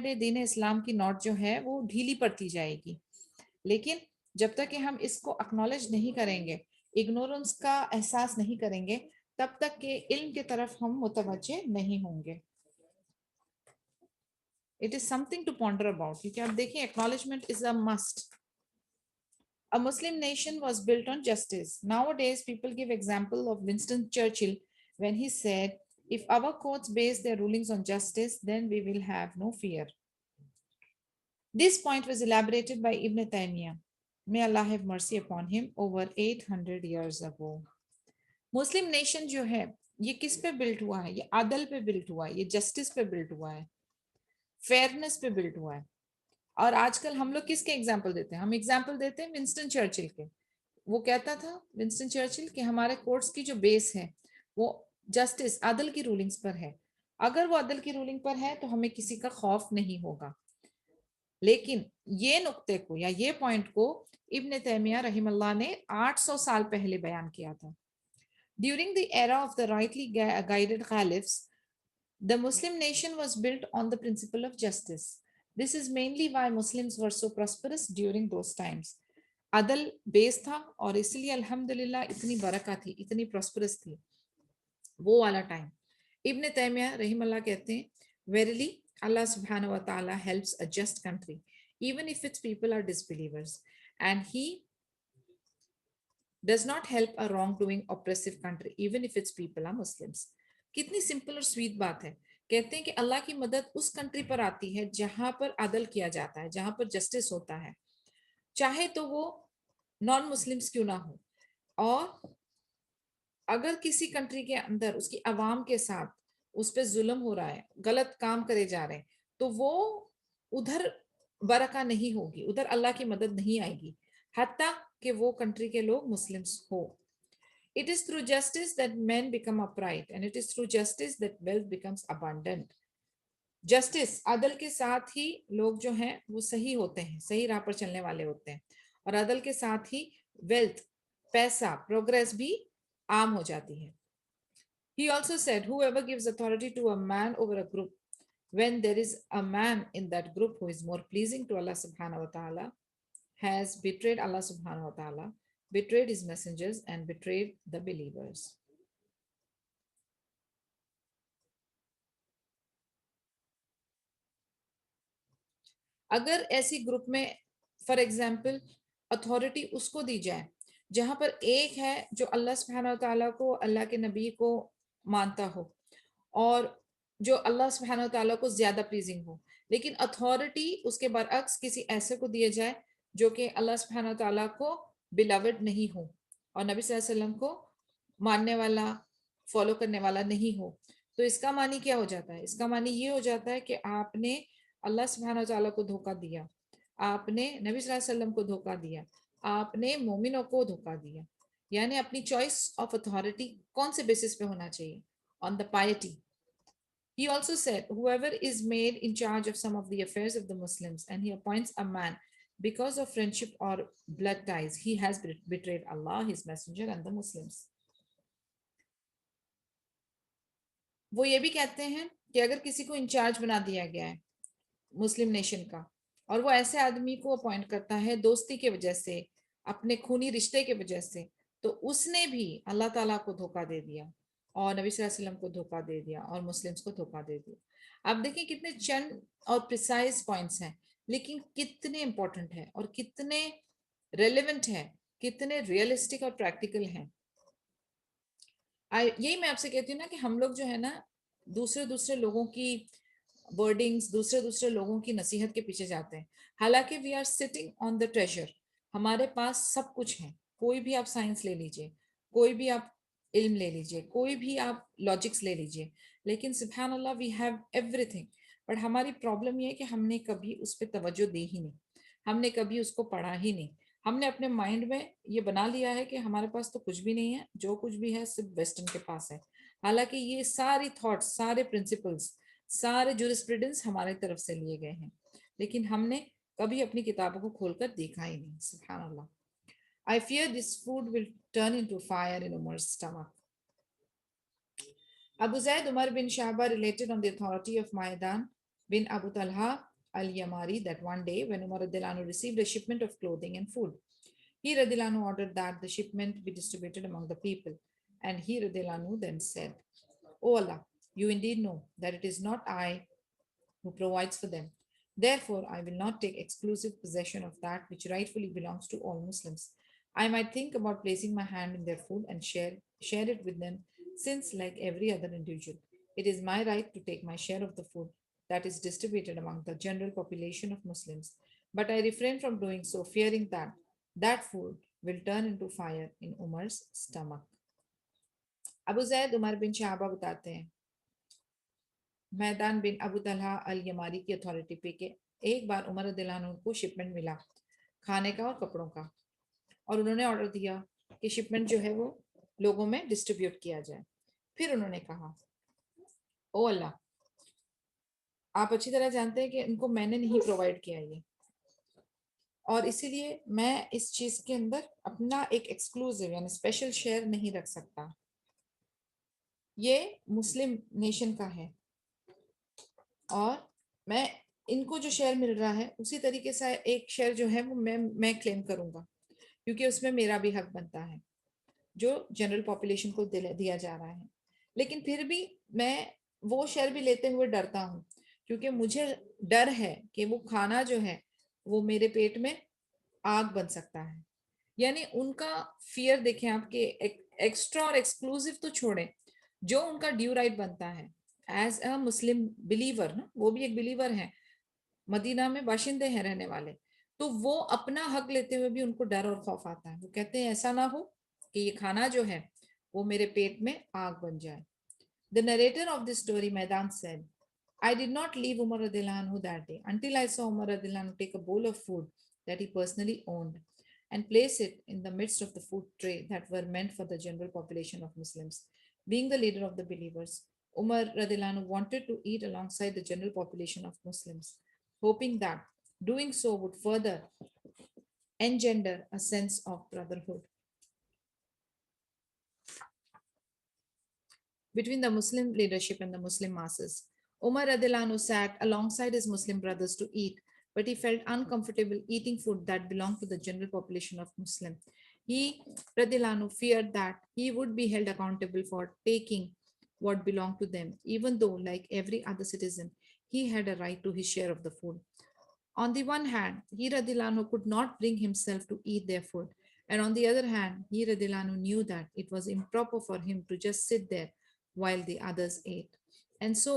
ڈے دین اسلام کی نوٹ جو ہے وہ ڈھیلی پڑتی جائے گی. لیکن جب تک کہ ہم اس کو اکنالج نہیں کریں گے، اگنورنس کا احساس نہیں کریں گے، تب تک کہ علم کی طرف ہم متوجہ نہیں ہوں گے. It is something to ponder about. کیونکہ آپ دیکھیں acknowledgement is a must. A Muslim nation was built on justice. Nowadays, people give example of Winston Churchill when he said, if our courts base their rulings on justice, then we will have no fear. This point was elaborated by Ibn Taymiyyah. May Allah have mercy upon him, over 800 years ago. Muslim nation جو ہے یہ کس پہ Bullet ہوا ہے؟ یہ عدل پہ بلٹ ہوا ہے، یہ جسٹس پہ بلٹ ہوا ہے، فیئرنس پہ بلٹ ہوا ہے. اور آج کل ہم لوگ کس کے ایگزامپل دیتے ہیں؟ ہم ایگزامپل دیتے ہیں ونسٹن چرچل کے. وہ کہتا تھا ونسٹن چرچل کہ ہمارے کورٹس کی جو بیس ہے وہ جسٹس، عدل کی رولنگز پر ہے. اگر وہ عدل کی رولنگ پر ہے تو ہمیں کسی کا خوف نہیں ہوگا. لیکن یہ نقطے کو یا یہ پوائنٹ کو ابن تیمیہ رحم اللہ نے 800 سال پہلے بیان کیا تھا. During the era of the rightly guided caliphs, the Muslim nation was built on the principle of justice. This is mainly why Muslims were so prosperous during those times. عدل بیس تھا اور اس لیے الحمدللہ اتنی برکت تھی، اتنی پراسپرس تھی وہ والا ٹائم. ابن تیمیہ رحم اللہ کہتے ہیں verily Allah subhanahu wa ta'ala helps a just country even if its people are disbelievers, and he does not help a wrong-doing oppressive country even if its people are Muslims. کتنی simple اور sweet بات ہے. کہتے ہیں کہ اللہ کی مدد اس country پر آتی ہے جہاں پر عدل کیا جاتا ہے، جہاں پر جسٹس ہوتا ہے، چاہے تو وہ نان مسلمس کیوں نہ ہو. اور اگر کسی کنٹری کے اندر اس کی عوام کے ساتھ اس پہ ظلم ہو رہا ہے، غلط کام کرے جا رہے ہیں، تو وہ ادھر برکہ نہیں ہوگی، ادھر اللہ کی مدد نہیں آئے گی حتیٰ کہ وہ کنٹری کے لوگ Muslims who. It is through justice that men become upright, and it is through justice that wealth becomes abundant. Justice, عدل کے ساتھ ہی لوگ جو ہیں وہ صحیح ہوتے ہیں، صحیح راہ پر چلنے والے ہوتے ہیں، اور عدل کے ساتھ ہی ویلتھ، پیسہ، پروگریس بھی عام ہو جاتی ہے. He also said, whoever gives authority to a man over a group, when there is a man in that group who is more pleasing to Allah subhanahu wa ta'ala, has betrayed Allah subhanahu wa ta'ala, betrayed his messengers, and betrayed the believers. اگر ایسی group میں for example authority اس کو دی جائے جہاں پر ایک ہے جو اللہ سبحانہ و تعالیٰ کو، اللہ کے نبی کو مانتا ہو اور جو اللہ سبحانہ و تعالیٰ کو زیادہ پلیزنگ ہو، لیکن اتھارٹی اس کے برعکس کسی ایسے کو دیے جائے جو کہ اللہ سبحانہ و تعالیٰ کو بیلاوڈ نہیں ہو اور نبی صلی اللہ علیہ وسلم کو ماننے والا، فالو کرنے والا نہیں ہو، تو اس کا معنی کیا ہو جاتا ہے؟ اس کا معنی یہ ہو جاتا ہے کہ آپ نے اللہ سبحانہ وتعالیٰ کو دھوکہ دیا، آپ نے نبی صلی اللہ علیہ وسلم کو دھوکہ دیا، آپ نے مومنوں کو دھوکہ دیا. یعنی اپنی چوائس آف اتھارٹی کون سے بیسس پہ ہونا چاہیے؟ آن دا piety. He also said, whoever is made in charge of some of the affairs of the Muslims and he appoints a man because of friendship or blood ties, he has betrayed Allah, his messenger, and the Muslims. وہ یہ بھی کہتے ہیں کہ اگر کسی کو incharge بنا دیا گیا ہے مسلم نیشن کا اور وہ ایسے آدمی کو اپوائنٹ کرتا ہے دوستی کی وجہ سے، اپنے خونی رشتے کی وجہ سے، تو اس نے بھی اللہ تعالیٰ کو دھوکہ دے دیا اور نبی صلی اللہ علیہ وسلم کو دھوکہ دے دیا اور مسلمس کو دھوکہ دے دیا. آپ دیکھیں کتنے چند اور پریسائز پوائنٹس ہیں لیکن کتنے امپورٹنٹ ہیں اور کتنے ریلیونٹ ہیں, کتنے ریئلسٹک اور پریکٹیکل ہیں. یہی میں آپ سے کہتی ہوں نا کہ ہم لوگ جو ہے نا دوسرے لوگوں کی ورڈنگز, دوسرے لوگوں کی نصیحت کے پیچھے جاتے ہیں, حالانکہ we are sitting on the treasure. ہمارے پاس سب کچھ ہے, کوئی بھی آپ سائنس لے لیجئے, کوئی بھی آپ علم لے لیجئے, کوئی بھی آپ لاجکس لے لیجئے, لیکن سبحان اللہ we have everything. But ہماری پرابلم یہ ہے کہ ہم نے کبھی اس پہ توجہ دی ہی نہیں, ہم نے کبھی اس کو پڑھا ہی نہیں. ہم نے اپنے مائنڈ میں یہ بنا لیا ہے کہ ہمارے پاس تو کچھ بھی نہیں ہے, جو کچھ بھی ہے صرف ویسٹرن کے پاس ہے. حالانکہ یہ ساری تھاٹس, سارے پرنسپلز, سارے جورسپریڈنس ہمارے طرف سے لیے گئے ہیں, لیکن ہم نے کبھی اپنی کتابوں کو کھول کر دیکھا ہی نہیں. سبحان اللہ. I fear this food will turn into fire in Umar's stomach. Abu Zaid Umar bin Shahba related on the authority of Maidan bin Abu Talha al-Yamari that one day when Umar radhiyallahu anhu received a shipment of clothing and food, he radhiyallahu anhu ordered that the shipment be distributed among the people. And he radhiyallahu anhu then said, O Allah, you indeed know that it is not I who provides for them. Therefore, I will not take exclusive possession of that which rightfully belongs to all Muslims. I might think about placing my hand in their food and share it with them, since, like every other individual, it is my right to take my share of the food that is distributed among the general population of Muslims. But I refrain from doing so, fearing that that food will turn into fire in Umar's stomach. Abu Zaid Umar bin Shahaba بتاتے ہیں میدان بن ابو طلحہ الیماری کی authority پہ کہ ایک بار عمر رضی اللہ عنہ کو شپمنٹ ملا کھانے کا اور کپڑوں کا, اور انہوں نے آرڈر دیا کہ شپمنٹ جو ہے وہ لوگوں میں ڈسٹریبیوٹ کیا جائے. پھر انہوں نے کہا, او اللہ, آپ اچھی طرح جانتے ہیں کہ ان کو میں نے نہیں پرووائڈ کیا یہ, اور اسی لیے میں اس چیز کے اندر اپنا ایک ایکسکلوزیو یعنی اسپیشل شیئر نہیں رکھ سکتا. یہ مسلم نیشن کا ہے اور میں ان کو جو شیئر مل رہا ہے اسی طریقے سے ایک شیئر جو ہے وہ میں کلیم کروں گا, کیونکہ اس میں میرا بھی حق بنتا ہے جو جنرل پاپولیشن کو دیا جا رہا ہے. لیکن پھر بھی میں وہ شیئر بھی لیتے ہوئے ڈرتا ہوں, کیونکہ مجھے ڈر ہے کہ وہ کھانا جو ہے وہ میرے پیٹ میں آگ بن سکتا ہے. یعنی ان کا فیئر دیکھیں آپ کے ایکسٹرا اور ایکسکلوزیو تو چھوڑیں, جو ان کا ڈیو رائٹ بنتا ہے ایز اے مسلم بلیور نا, وہ بھی ایک بلیور ہیں, مدینہ میں باشندے ہیں رہنے والے, تو وہ اپنا حق لیتے ہوئے بھی ان کو ڈر اور خوف آتا ہے. وہ کہتے ہیں ایسا نہ ہو کہ یہ کھانا جو ہے وہ میرے پیٹ میں آگ بن جائے. The narrator of this story, Maidan, said, I did not leave Umar radhiyallahu anhu that day until I saw Umar radhiyallahu anhu take a bowl of food that he personally owned and place it in the midst of the food tray that were meant for the general population of Muslims. Being the leader of the believers, Umar radhiyallahu anhu wanted to eat alongside the general population of Muslims, hoping that doing so would further engender a sense of brotherhood between the Muslim leadership and the Muslim masses. Umar radhiyallahu anhu sat alongside his Muslim brothers to eat, but he felt uncomfortable eating food that belonged to the general population of Muslim. He radhiyallahu anhu feared that he would be held accountable for taking what belonged to them, even though, like every other citizen, he had a right to his share of the food. On the one hand, he radhiyallahu anhu could not bring himself to eat their food, and on the other hand, he radhiyallahu anhu knew that it was improper for him to just sit there while the others ate. And so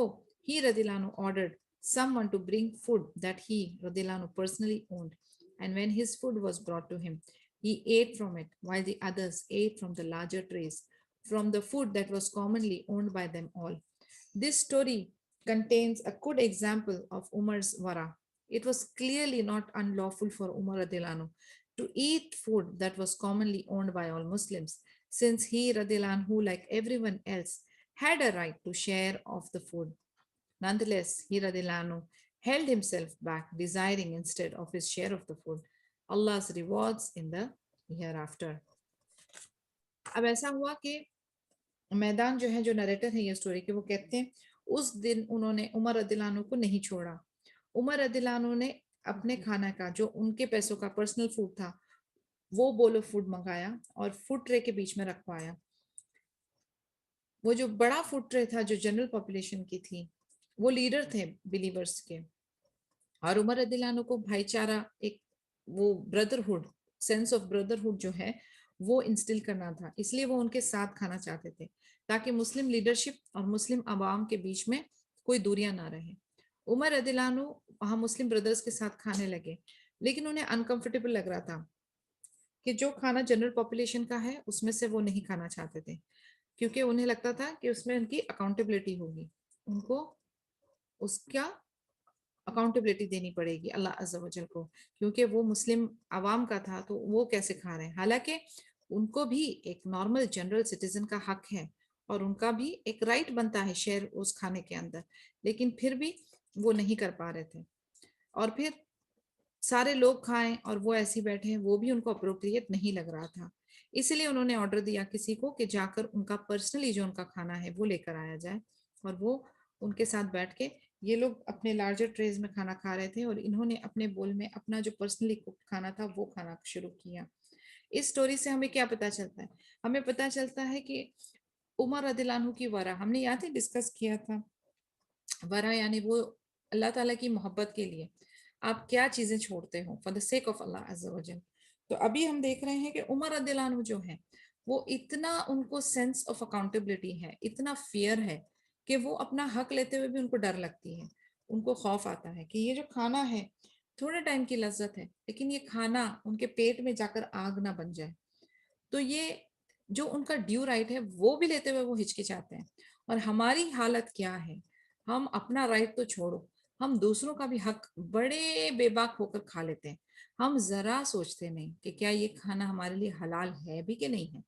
he radhiyallahu anhu ordered someone to bring food that he radhiyallahu anhu personally owned. And when his food was brought to him, he ate from it while the others ate from the larger trays, from the food that was commonly owned by them all. This story contains a good example of Umar's wara. It was clearly not unlawful for Umar radhiyallahu anhu to eat food that was commonly owned by all Muslims, since he radhiyallahu anhu, like everyone else, had a right to share of the food. Nonetheless, he radhiyallahu anhu held himself back, desiring instead of his share of the food Allah's rewards in the hereafter. اب ایسا ہوا کہ میدان جو ہے جو narrator ہے یہ سٹوری کے, وہ کہتے ہیں اس دن انہوں نے عمر رضی اللہ عنہ کو نہیں چھوڑا. عمر رضی اللہ عنہ نے اپنے کھانا کا جو ان کے پیسوں کا پرسنل فوڈ تھا وہ بول آف فوڈ منگایا اور فوڈ ٹرے کے بیچ میں رکھوایا. وہ جو بڑا فوڈ ٹرے تھا جو جنرل پاپولیشن کی تھی وہ لیڈر تھے بلیورز کے, اور عمر رضی اللہ عنہ کو بھائی چارہ, ایک وہ بردرہڈ, سینس آف بردرہڈ جو ہے وہ انسٹل کرنا تھا, اس لیے وہ ان کے ساتھ کھانا چاہتے تھے تاکہ مسلم لیڈرشپ اور مسلم عوام کے بیچ میں کوئی دوریاں نہ رہیں. عمر رضی اللہ عنہ وہاں مسلم بردرز کے ساتھ کھانے لگے, لیکن انہیں انکمفرٹیبل لگ رہا تھا کہ جو کھانا جنرل پاپولیشن کا ہے اس میں سے وہ نہیں کھانا چاہتے تھے, کیونکہ انہیں لگتا تھا کہ اس میں ان کی اکاؤنٹیبلٹی ہوگی, ان کو اس کا اکاؤنٹیبلٹی دینی پڑے گی اللہ عز و جل کو, کیونکہ وہ مسلم عوام کا تھا تو وہ کیسے کھا رہے ہیں, حالانکہ ان کو بھی ایک نارمل جنرل سٹیزن کا حق ہے اور ان کا بھی ایک رائٹ بنتا ہے شیئر اس کھانے کے اندر, لیکن پھر بھی وہ نہیں کر پا رہے تھے. اور پھر سارے لوگ کھائیں اور وہ ایسے بیٹھے ہیں, وہ بھی ان کو اپروپریٹ نہیں لگ رہا تھا, اس لیے انہوں نے آرڈر دیا کسی کو کہ جا کر ان کا پرسنلی جو ان کا کھانا ہے وہ لے کر آیا جائے, اور وہ ان کے ساتھ بیٹھ کے, یہ لوگ اپنے لارجر ٹریز میں کھانا کھا رہے تھے اور انہوں نے اپنے بول میں اپنا جو پرسنلی کھانا تھا وہ کھانا شروع کیا. اس سٹوری سے ہمیں کیا پتا چلتا ہے؟ ہمیں پتا چلتا ہے کہ عمر رضی اللہ عنہ کی ورا, ہم نے یاد ہی ڈسکس کیا تھا, ورا یعنی وہ اللہ تعالیٰ کی محبت کے لیے آپ کیا چیزیں چھوڑتے ہو فار دا سیک آف اللہ عز و جل. تو ابھی ہم دیکھ رہے ہیں کہ عمر رضی اللہ عنہ جو ہے وہ اتنا, ان کو سینس آف اکاؤنٹیبلٹی ہے, اتنا فیئر ہے کہ وہ اپنا حق لیتے ہوئے بھی ان کو ڈر لگتی ہے, ان کو خوف آتا ہے کہ یہ جو کھانا ہے تھوڑے ٹائم کی لذت ہے, لیکن یہ کھانا ان کے پیٹ میں جا کر آگ نہ بن جائے. تو یہ جو ان کا ڈیو رائٹ ہے وہ بھی لیتے ہوئے وہ ہچکچاتے ہیں. اور ہماری حالت کیا ہے, ہم اپنا رائٹ تو چھوڑو, ہم دوسروں کا بھی حق بڑے بے باک ہو کر کھا لیتے ہیں. ہم ذرا سوچتے نہیں کہ کیا یہ کھانا ہمارے لیے حلال ہے بھی کہ نہیں ہے,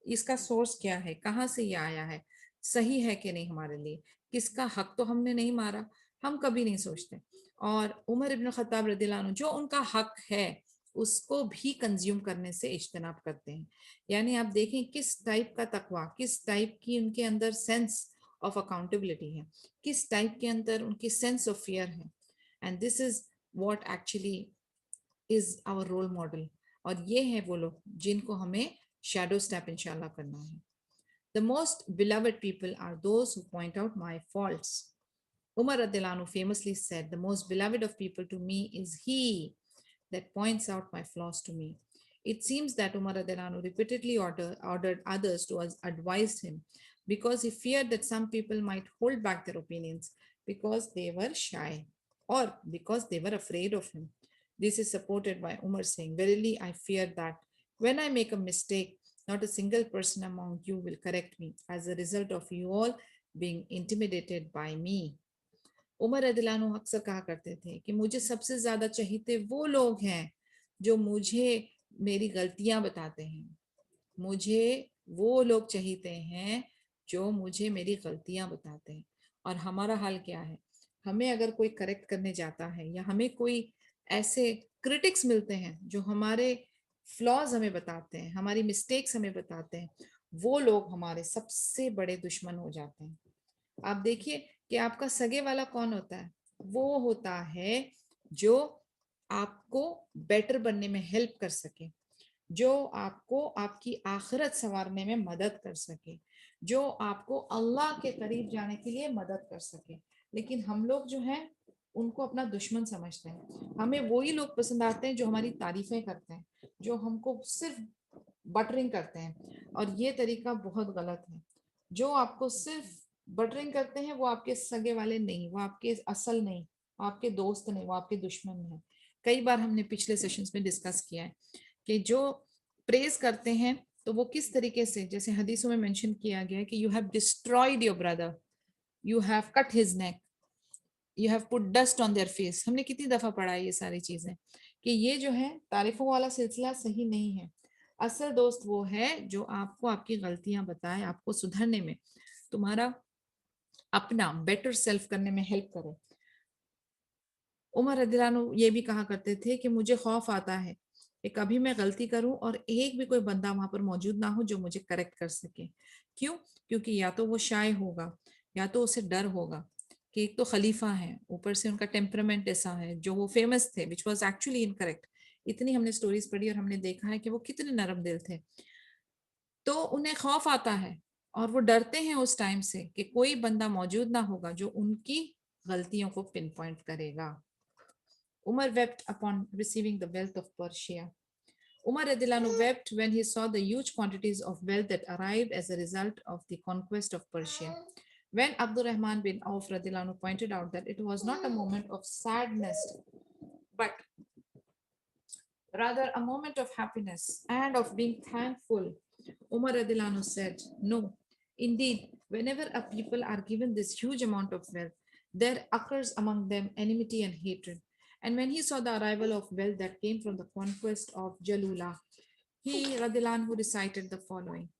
اس کا سورس کیا ہے, کہاں سے یہ آیا ہے, صحیح ہے کہ نہیں ہمارے لیے, کس کا حق تو ہم نے نہیں مارا, ہم کبھی نہیں سوچتے. اور عمر ابن خطاب رضی اللہ عنہ جو ان کا حق ہے اس کو بھی کنزیوم کرنے سے اجتناب کرتے ہیں. یعنی آپ دیکھیں کس ٹائپ کا تقوی, کس ٹائپ کی ان کے اندر سینس آف اکاؤنٹیبلٹی ہے, کس ٹائپ کے اندر ان کی سینس آف فیئر ہے. And this is what actually is our role model, اور یہ ہیں وہ لوگ جن کو ہمیں شیڈو اسٹیپ انشاءاللہ کرنا ہے. The most beloved people are those who point out my faults. Umar radiallahu anhu famously said, the most beloved of people to me is he that points out my flaws to me. It seems that Umar radiallahu anhu repeatedly ordered others to advise him because he feared that some people might hold back their opinions because they were shy or because they were afraid of him. This is supported by Umar saying, verily I fear that when I make a mistake, not a single person among you will correct me as a result of you all being intimidated by me. عمر رضی اللہ عنہ اکثر کہا کرتے تھے کہ مجھے سب سے زیادہ چہیتے وہ لوگ ہیں جو مجھے میری غلطیاں بتاتے ہیں, مجھے وہ لوگ چہیتے ہیں جو مجھے میری غلطیاں بتاتے ہیں. اور ہمارا حال کیا ہے, ہمیں اگر کوئی کریکٹ کرنے جاتا ہے یا ہمیں کوئی ایسے کرٹکس ملتے ہیں جو ہمارے فلاز ہمیں بتاتے ہیں, ہماری مسٹیکس ہمیں بتاتے ہیں, وہ لوگ ہمارے سب سے بڑے دشمن ہو جاتے ہیں. آپ دیکھیے کہ آپ کا سگے والا کون ہوتا ہے, وہ ہوتا ہے جو آپ کو بیٹر بننے میں ہیلپ کر سکے, جو آپ کو آپ کی آخرت سنوارنے میں مدد کر سکے, جو آپ کو اللہ کے قریب جانے کے لیے مدد کر سکے. لیکن ہم لوگ جو ہیں ان کو اپنا دشمن سمجھتے ہیں. ہمیں وہی لوگ پسند آتے ہیں جو ہماری تعریفیں کرتے ہیں, جو ہم کو صرف بٹرنگ کرتے ہیں, اور یہ طریقہ بہت غلط ہے. جو آپ کو صرف بٹرنگ کرتے ہیں وہ آپ کے سگے والے نہیں, وہ آپ کے اصل نہیں, آپ کے دوست نہیں, وہ آپ کے دشمن ہیں. کئی بار ہم نے پچھلے سیشنز میں ڈسکس کیا ہے کہ جو پریز کرتے ہیں تو وہ کس طریقے سے, جیسے حدیثوں میں منشن کیا گیا ہے کہ you have destroyed your brother, you have cut his neck, you have put dust on their face. ہم نے کتنی دفعہ پڑھا ہے یہ ساری چیزیں کہ یہ جو ہے تعریفوں والا سلسلہ صحیح نہیں ہے. اصل دوست وہ ہے جو آپ کو آپ کی غلطیاں بتائے, آپ کو سدھرنے میں, تمہارا اپنا بیٹر سیلف کرنے میں ہیلپ کرے. عمر رضی اللہ عنہ یہ بھی کہا کرتے تھے کہ مجھے خوف آتا ہے کہ کبھی میں غلطی کروں اور ایک بھی کوئی بندہ وہاں پر موجود نہ ہو جو مجھے کریکٹ کر سکے. کیوں؟ کیونکہ یا تو وہ شائع ہوگا یا تو اسے ڈر ہوگا کہ ایک تو خلیفہ ہے, اوپر سے ان کا ٹیمپرامنٹ ایسا ہے جو وہ فیمس تھے, which was actually incorrect. اتنی ہم نے سٹوریز پڑھی اور ہم نے دیکھا ہے کہ وہ کتنے نرم دل تھے. تو انہیں خوف آتا ہے اور وہ ڈرتے ہیں اس ٹائم سے کہ کوئی بندہ موجود نہ ہوگا جو ان کی غلطیوں کو پن پوائنٹ کرے گا. Umar wept upon receiving the wealth of Persia. Umar Radilanu wept when he saw the huge quantities of wealth that arrived as a result of the conquest of Persia. When Abdurrahman bin Auf Radilanu pointed out that it was not a moment of sadness, but rather a moment of happiness and of being thankful, Umar Radilanu said, no, indeed, whenever a people are given this huge amount of wealth, there occurs among them enmity and hatred. And when he saw the arrival of wealth that came from the conquest of Jalula, he, Radilanhu, recited the following.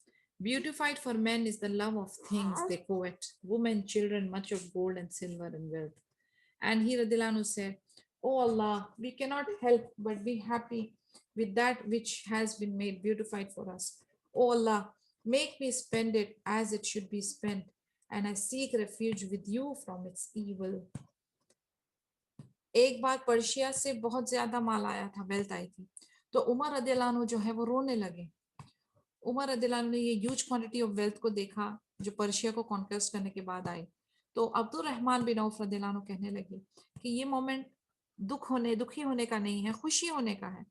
Beautified for men is the love of things they covet, women, children, much of gold and silver and wealth. And he, Radilanhu, said, O Allah, we cannot help but be happy with that which has been made beautified for us. O Allah, make me spend it as it should be spent, and I seek refuge with you from its evil. ایک بار Persia سے بہت زیادہ مال آیا تھا, wealth آئی تھی, تو عمر رضی اللہ عنہ جو ہے وہ رونے لگے. عمر رضی اللہ عنہ نے یہ ہیوج کوانٹٹی آف ویلتھ کو دیکھا جو پرشیا کو کانکویسٹ کرنے کے بعد آئی. تو عبد الرحمن بن عوف رضی اللہ عنہ کہنے لگے کہ یہ مومنٹ دکھی ہونے کا نہیں ہے, خوشی ہونے کا ہے.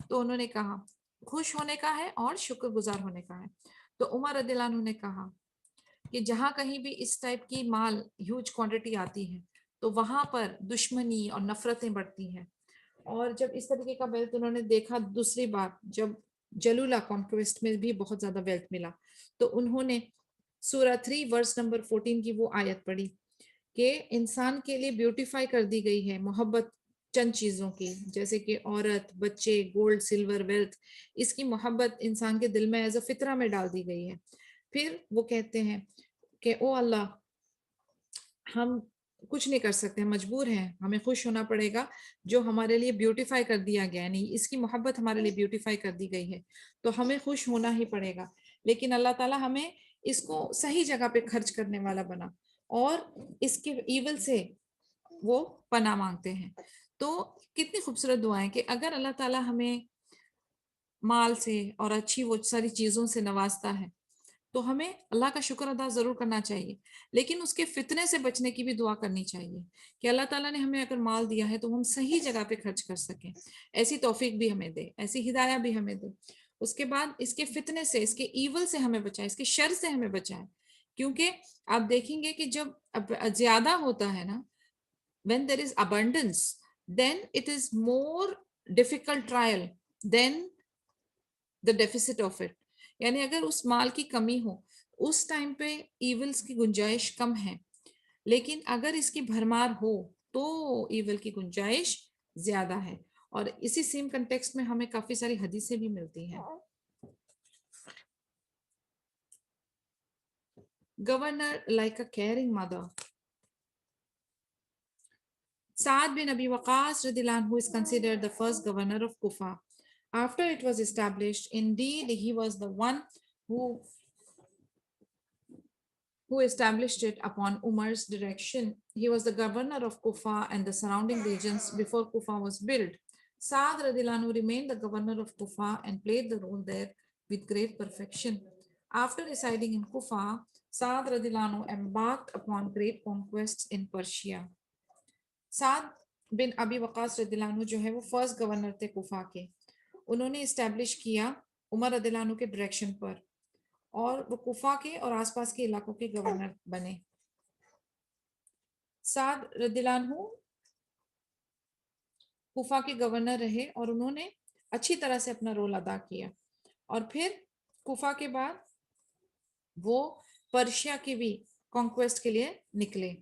تو انہوں نے کہا خوش ہونے کا ہے اور شکر گزار ہونے کا ہے. تو عمر رضی اللہ عنہ نے کہا کہ جہاں کہیں بھی اس ٹائپ کی مال ہیوج کوانٹٹی آتی ہے تو وہاں پر دشمنی اور نفرتیں بڑھتی ہیں. اور جب اس طریقے کا ویلتھ انہوں نے دیکھا دوسری بار جب جلولہ کانکویسٹ میں بھی بہت زیادہ ویلتھ ملا, تو انہوں نے سورہ 3 ورس نمبر 14 کی وہ آیت پڑھی کہ انسان کے لیے بیوٹیفائی کر دی گئی ہے محبت چند چیزوں کی, جیسے کہ عورت, بچے, گولڈ, سلور, ویلتھ. اس کی محبت انسان کے دل میں ایز اے فطرہ میں ڈال دی گئی ہے. پھر وہ کہتے ہیں کہ او اللہ, ہم کچھ نہیں کر سکتے, مجبور ہیں, ہمیں خوش ہونا پڑے گا جو ہمارے لیے بیوٹیفائی کر دیا گیا, نہیں اس کی محبت ہمارے لیے بیوٹیفائی کر دی گئی ہے تو ہمیں خوش ہونا ہی پڑے گا. لیکن اللہ تعالیٰ ہمیں اس کو صحیح جگہ پہ خرچ کرنے والا بنا اور اس کے ایول سے وہ پناہ مانگتے ہیں. تو کتنی خوبصورت دعائیں کہ اگر اللہ تعالیٰ ہمیں مال سے اور اچھی وہ ساری چیزوں سے نوازتا ہے تو ہمیں اللہ کا شکر ادا ضرور کرنا چاہیے, لیکن اس کے فتنے سے بچنے کی بھی دعا کرنی چاہیے کہ اللہ تعالیٰ نے ہمیں اگر مال دیا ہے تو ہم صحیح جگہ پہ خرچ کر سکیں, ایسی توفیق بھی ہمیں دے, ایسی ہدایہ بھی ہمیں دے. اس کے بعد اس کے فتنے سے, اس کے ایول سے ہمیں بچائے, اس کے شر سے ہمیں بچائے. کیونکہ آپ دیکھیں گے کہ جب زیادہ ہوتا ہے نا, when there is abundance, then it is more difficult trial than the deficit of it. یعنی اگر اس مال کی کمی ہو اس ٹائم پہ ایولز کی گنجائش کم ہے, لیکن اگر اس کی بھرمار ہو تو ایول کی گنجائش زیادہ ہے. اور اسی سیم کنٹیکسٹ میں ہمیں کافی ساری حدیثیں بھی ملتی ہیں. Governor like a caring mother. Sa'ad bin Abi Waqqas radhiyallahu anhu is considered the first governor of Kufa. After it was established, indeed, he was the one who established it upon Umar's direction. He was the governor of Kufa and the surrounding regions before Kufa was built. Sa'ad radhiyallahu anhu remained the governor of Kufa and played the role there with great perfection. After residing in Kufa, Sa'ad radhiyallahu anhu embarked upon great conquests in Persia. سعد بن ابی وقاص رضی اللہ عنہ جو ہے وہ first governor تھے کوفہ کے. انہوں نے اسٹیبلش کیا عمر رضی اللہ عنہ کے ڈائریکشن پر, اور وہ کوفہ کے اور آس پاس کے علاقوں کے گورنر بنے. سعد رضی اللہ عنہ کوفہ کے گورنر رہے اور انہوں نے اچھی طرح سے اپنا رول ادا کیا, اور پھر کوفہ کے بعد وہ پرشیا کی بھی کانکویسٹ کے لیے نکلے.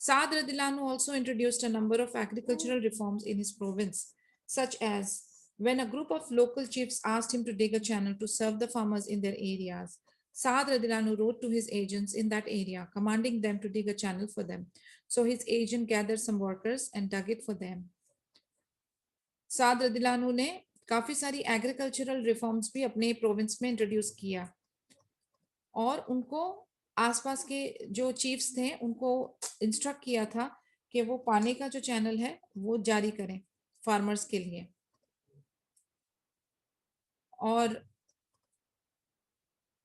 Sa'ad radhiyallahu anhu also introduced a number of agricultural reforms in his province, such as when a group of local chiefs asked him to dig a channel to serve the farmers in their areas, Sa'ad radhiyallahu anhu wrote to his agents in that area, commanding them to dig a channel for them. So his agent gathered some workers and dug it for them. Sa'ad radhiyallahu anhu نے کافی ساری agricultural reforms بھی اپنے province میں introduce کیا, اور ان کو آس پاس کے جو چیفز تھے ان کو انسٹرکٹ کیا تھا کہ وہ پانی کا جو چینل ہے وہ جاری کریں فارمرز کے لیے. اور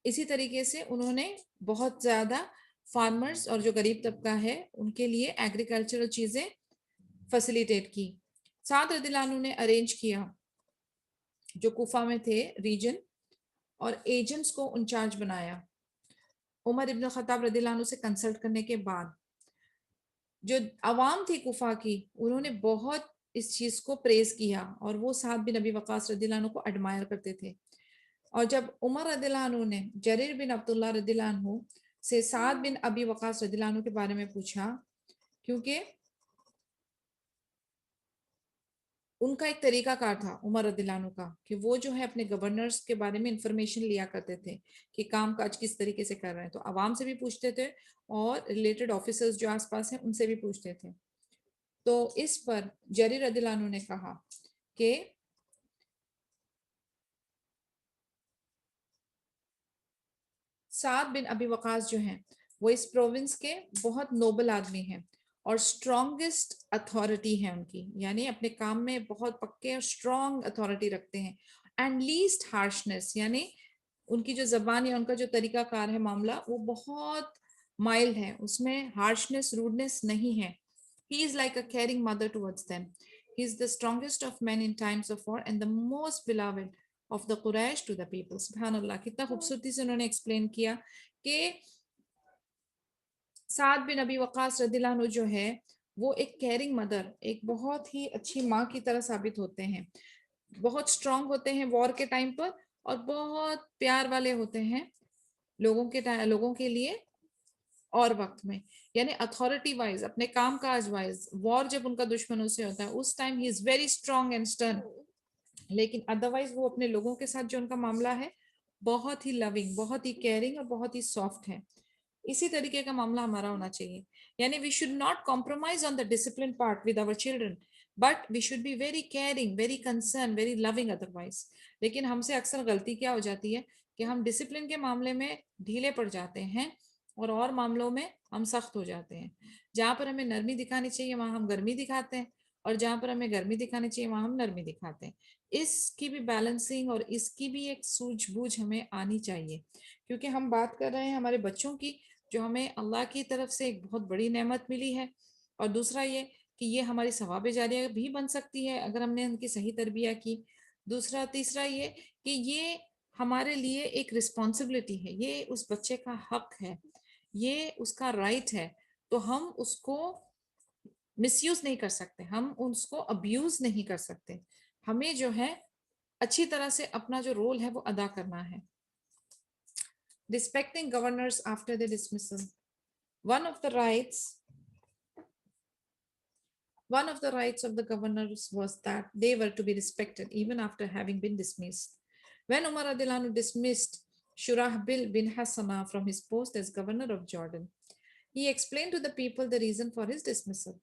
اسی طریقے سے انہوں نے بہت زیادہ فارمرز اور جو غریب طبقہ ہے ان کے لیے ایگریکلچرل چیزیں فیسیلیٹیٹ کی. سعد رضی اللہ عنہ نے ارینج کیا جو کوفہ میں تھے ریجن اور ایجنٹس کو انچارج بنایا. عمر ابن خطاب رضی اللہ عنہ سے کنسلٹ کرنے کے بعد جو عوام تھی کوفہ کی انہوں نے بہت اس چیز کو پریز کیا اور وہ سعد بن ابی وقاص رضی اللہ عنہ کو ایڈمائر کرتے تھے. اور جب عمر رضی اللہ عنہ نے جریر بن عبداللہ رضی اللہ عنہ سے سعد بن ابی وقاص رضی اللہ عنہ کے بارے میں پوچھا کیونکہ ان کا ایک طریقہ کار تھا عمر رضی اللہ عنہ کا کہ وہ جو ہے اپنے گورنرز کے بارے میں انفارمیشن لیا کرتے تھے کہ کام کاج کس طریقے سے کر رہے ہیں, تو عوام سے بھی پوچھتے تھے اور ریلیٹڈ آفیسرز جو آس پاس ہیں ان سے بھی پوچھتے تھے. تو اس پر جریر رضی اللہ عنہ نے کہا کہ سعد بن ابی وقاص جو ہیں وہ اس پروونس کے بہت نوبل آدمی ہیں اور اسٹرانگسٹ اتھارٹی ہے ان کی, یعنی اپنے کام میں بہت پکے اور اسٹرانگ اتھارٹی رکھتے ہیں. اینڈ لیسٹ ہارشنس, یعنی ان کی جو زبان یا ان کا جو طریقہ کار ہے معاملہ وہ بہت مائلڈ ہے, اس میں ہارشنس روڈنس نہیں ہے. He is like a caring mother towards them. He is the strongest of men in times of war and the most beloved of the Quraysh to the people. سبحان اللہ, کتنا خوبصورتی سے انہوں نے ایکسپلین کیا کہ سعد بن ابی وقاص رضی اللہ عنہ جو ہے وہ ایک کیئرنگ مدر, ایک بہت ہی اچھی ماں کی طرح ثابت ہوتے ہیں, بہت اسٹرانگ ہوتے ہیں وار کے ٹائم پر اور بہت پیار والے ہوتے ہیں لوگوں کے لیے اور وقت میں, یعنی اتھارٹی وائز اپنے کام کاج وائز وار جب ان کا دشمنوں سے ہوتا ہے اس time he is very strong and stern, لیکن ادروائز وہ اپنے لوگوں کے ساتھ جو ان کا معاملہ ہے بہت ہی لونگ, بہت ہی کیئرنگ اور بہت ہی سافٹ ہے. اسی طریقے کا معاملہ ہمارا ہونا چاہیے, یعنی we should not compromise on the discipline part with our children but we should be very caring, very concern, very loving otherwise. لیکن ہم سے اکثر غلطی کیا ہو جاتی ہے کہ ہم ڈسپلن کے معاملے میں ڈھیلے پڑ جاتے ہیں اور معاملوں میں ہم سخت ہو جاتے ہیں. جہاں پر ہمیں نرمی دکھانی چاہیے وہاں ہم گرمی دکھاتے ہیں اور جہاں پر ہمیں گرمی دکھانی چاہیے وہاں ہم نرمی دکھاتے ہیں. اس کی بھی بیلنسنگ اور اس کی بھی ایک سوجھ بوجھ ہمیں آنی چاہیے, کیونکہ ہم بات کر رہے ہیں ہمارے بچوں کی جو ہمیں اللہ کی طرف سے ایک بہت بڑی نعمت ملی ہے, اور دوسرا یہ کہ یہ ہماری ثواب جاریہ بھی بن سکتی ہے اگر ہم نے ان کی صحیح تربیہ کی. تیسرا یہ کہ یہ ہمارے لیے ایک رسپانسبلٹی ہے, یہ اس بچے کا حق ہے, یہ اس کا رائٹ ہے, تو ہم اس کو مس یوز نہیں کر سکتے, ہم اس کو ابیوز نہیں کر سکتے. ہمیں جو ہے اچھی طرح سے اپنا جو رول ہے وہ ادا کرنا ہے. Respecting governors after the dismissal. One of the rights of the governors was that they were to be respected even after having been dismissed. When Umar radiallahu anhu dismissed Shurahbil bin Hassana from his post as governor of Jordan, he explained to the people the reason for his dismissal.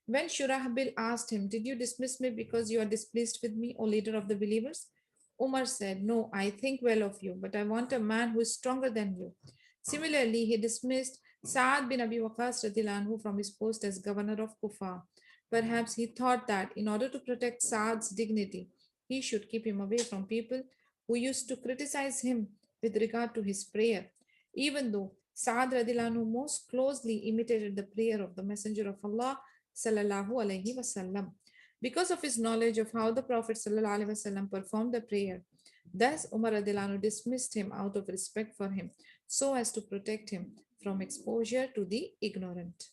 When Shurahbil asked him, "Did you dismiss me because you are displeased with me, O leader of the believers?" Umar said, "No, I think well of you, but I want a man who is stronger than you." Similarly, he dismissed Sa'ad bin Abi Waqqas radhiyallahu anhu from his post as governor of Kufa. Perhaps he thought that in order to protect Sa'ad's dignity, he should keep him away from people who used to criticize him with regard to his prayer, even though Sa'ad radhiyallahu anhu most closely imitated the prayer of the Messenger of Allah sallallahu alaihi wasallam. Because of his knowledge of how the Prophet sallallahu alaihi wasallam performed the prayer, thus Umar radhiyallahu anhu dismissed him out of respect for him, so as to protect him from exposure to the ignorant.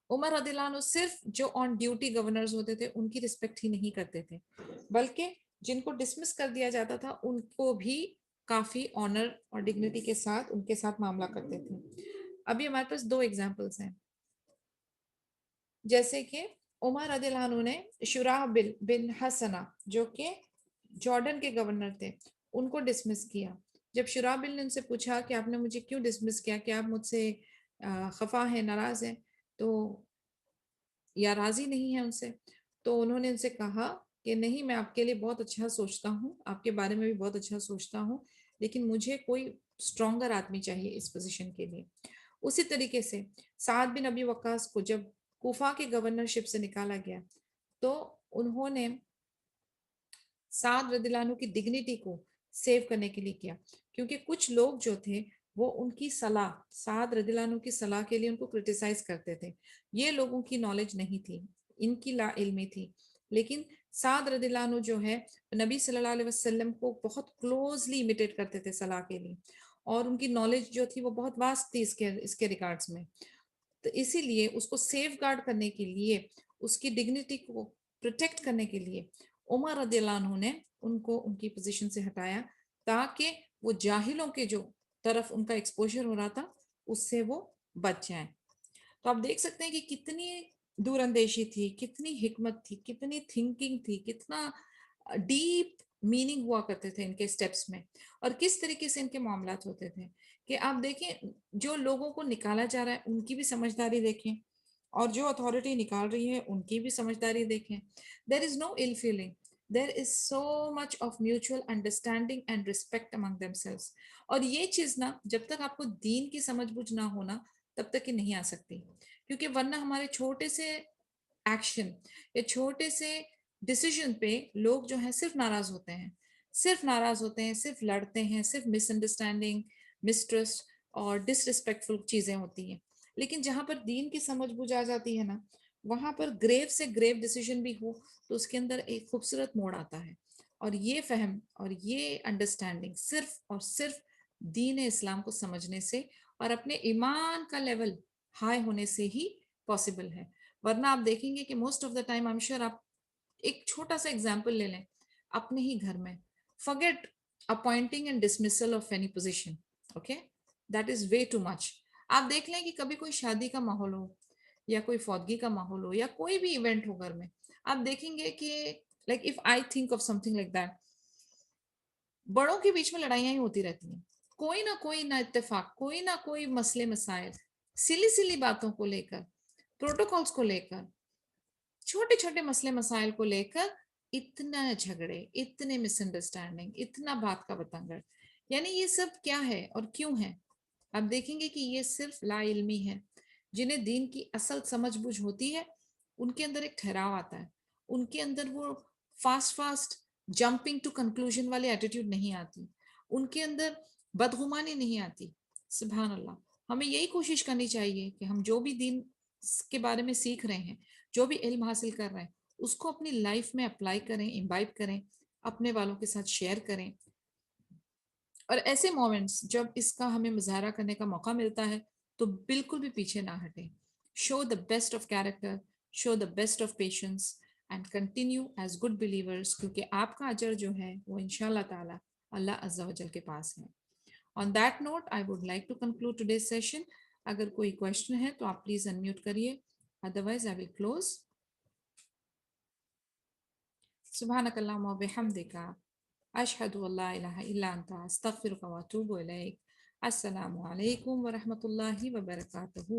عمر رضی اللہ عنہ صرف جو آن duty governors ہوتے تھے ان کی respect ہی نہیں کرتے تھے, بلکہ جن کو ڈسمس کر دیا جاتا تھا ان کو بھی کافی آنر اور ڈگنیٹی کے ساتھ ان کے ساتھ معاملہ کرتے تھے. ابھی ہمارے پاس 2 ایگزامپلس ہیں, جیسے کہ عمر رضی اللہ عنہ نے شراحبل بن حسنہ جو کہ جارڈن کے گورنر تھے ان کو ڈسمس کیا. جب شراحبل نے ان سے پوچھا کہ آپ نے مجھے کیوں ڈسمس کیا, کہ آپ مجھ سے خفا ہیں, ناراض ہیں تو یا راضی نہیں ہے ان سے, تو انہوں نے ان سے کہا کہ نہیں, میں آپ کے لیے بہت اچھا سوچتا ہوں, آپ کے بارے میں بھی بہت اچھا سوچتا ہوں, لیکن مجھے کوئی اسٹرانگر آدمی چاہیے اس پوزیشن کے لیے. اسی طریقے سے سعد بن ابی وقاص کو جب کوفہ کے گورنرشپ سے نکالا گیا تو انہوں نے سعد رضی اللہ عنہ کی ڈگنیٹی کو سیو کرنے کے لیے کیا, کیونکہ کچھ لوگ جو تھے وہ ان کی صلاح، سعد رضی اللہ عنہ کی صلاح کے لیے ان کو کرٹیسائز کرتے تھے. یہ لوگوں کی نالج نہیں تھی، ان کی لا علمی تھی. لیکن سعد رضی اللہ عنہ جو ہے نبی صلی اللہ علیہ وسلم کو بہت کلوزلی امیٹیٹ کرتے تھے صلاح کے لیے، اور ان کی نالج جو تھی وہ بہت واسط تھی اس کے ریکارڈز میں. تو اسی لیے اس کو سیف گارڈ کرنے کے لیے، اس کی ڈگنیٹی کو پروٹیکٹ کرنے کے لیے عمر رضی اللہ عنہ نے ان کو ان کی پوزیشن سے ہٹایا، تاکہ وہ جاہلوں کے جو طرف ان کا ایکسپوجر ہو رہا تھا اس سے وہ بچ جائیں. تو آپ دیکھ سکتے ہیں کہ کتنی دور اندیشی تھی، کتنی حکمت تھی، کتنی تھنکنگ تھی، کتنا ڈیپ میننگ ہوا کرتے تھے ان کے سٹیپس میں، اور کس طریقے سے ان کے معاملات ہوتے تھے کہ آپ دیکھیں جو لوگوں کو نکالا جا رہا ہے ان کی بھی سمجھداری دیکھیں، اور جو اتھارٹی نکال رہی ہے ان کی بھی سمجھداری دیکھیں. دیر از نو ill feeling, there is so much of mutual understanding and respect among themselves. اور یہ چیز نا جب تک آپ کو دین کی سمجھ بوجھ نہ ہونا تب تک یہ نہیں آ سکتی، کیونکہ ورنہ ہمارے چھوٹے سے ایکشن یا چھوٹے سے ڈیسیژن پہ لوگ جو ہیں صرف ناراض ہوتے ہیں، صرف لڑتے ہیں، صرف مس انڈرسٹینڈنگ، مسٹرسٹ اور ڈس ریسپیکٹفل چیزیں ہوتی ہیں. لیکن جہاں پر دین کی سمجھ بوجھ آ جاتی ہے نا، وہاں پر گریو سے گریو ڈیسیژن بھی ہو تو اس کے اندر ایک خوبصورت موڑ آتا ہے. اور یہ فہم اور یہ انڈرسٹینڈنگ صرف اور صرف دین اسلام کو سمجھنے سے اور اپنے ایمان کا لیول ہائی ہونے سے ہی پاسبل ہے. ورنہ آپ دیکھیں گے کہ most of the time I'm sure آپ ایک چھوٹا سا ایگزامپل لے لیں اپنے ہی گھر میں، forget appointing and dismissal of any position, okay, that is way too much. آپ دیکھ لیں کہ کبھی کوئی شادی کا ماحول ہو یا کوئی فوتگی کا ماحول ہو یا کوئی بھی ایونٹ ہو گھر میں، آپ دیکھیں گے کہ like if I think of something like that، بڑوں کے بیچ میں لڑائیاں ہی ہوتی رہتی ہیں، کوئی نہ اتفاق، کوئی نہ کوئی مسئلے مسائل، سلی باتوں کو لے کر، پروٹوکولز کو لے کر، چھوٹے چھوٹے مسئلے مسائل کو لے کر اتنا جھگڑے، اتنے مس انڈرسٹینڈنگ، اتنا بات کا بتنگڑ. یعنی یہ سب کیا ہے اور کیوں ہے؟ آپ دیکھیں گے کہ یہ صرف لا علمی ہے. جنہیں دین کی اصل سمجھ بوجھ ہوتی ہے ان کے اندر ایک ٹھہراؤ آتا ہے، ان کے اندر وہ فاسٹ جمپنگ ٹو کنکلوژن والی ایٹیٹیوڈ نہیں آتی، ان کے اندر بدگمانی نہیں آتی. سبحان اللہ. ہمیں یہی کوشش کرنی چاہیے کہ ہم جو بھی دین کے بارے میں سیکھ رہے ہیں، جو بھی علم حاصل کر رہے ہیں، اس کو اپنی لائف میں اپلائی کریں، امبائب کریں، اپنے والوں کے ساتھ شیئر کریں. اور ایسے مومنٹس جب اس کا ہمیں مظاہرہ کرنے کا موقع ملتا ہے تو بالکل بھی پیچھے نہ ہٹیں. Show the best of character, show the best of patience and continue as good believers, کیونکہ آپ کا اجر جو ہے وہ انشاءاللہ تعالی اللہ عز و جل کے پاس ہے. On that note, I would like to conclude today's session. اگر کوئی کوشچن ہے تو آپ پلیز انمیوٹ کریے، otherwise I will close. سبحانک اللہم و بحمدک، اشہد ان لا الہ الا انت، استغفرک و اتوب الیک. السلام علیکم ورحمۃ اللہ وبرکاتہ.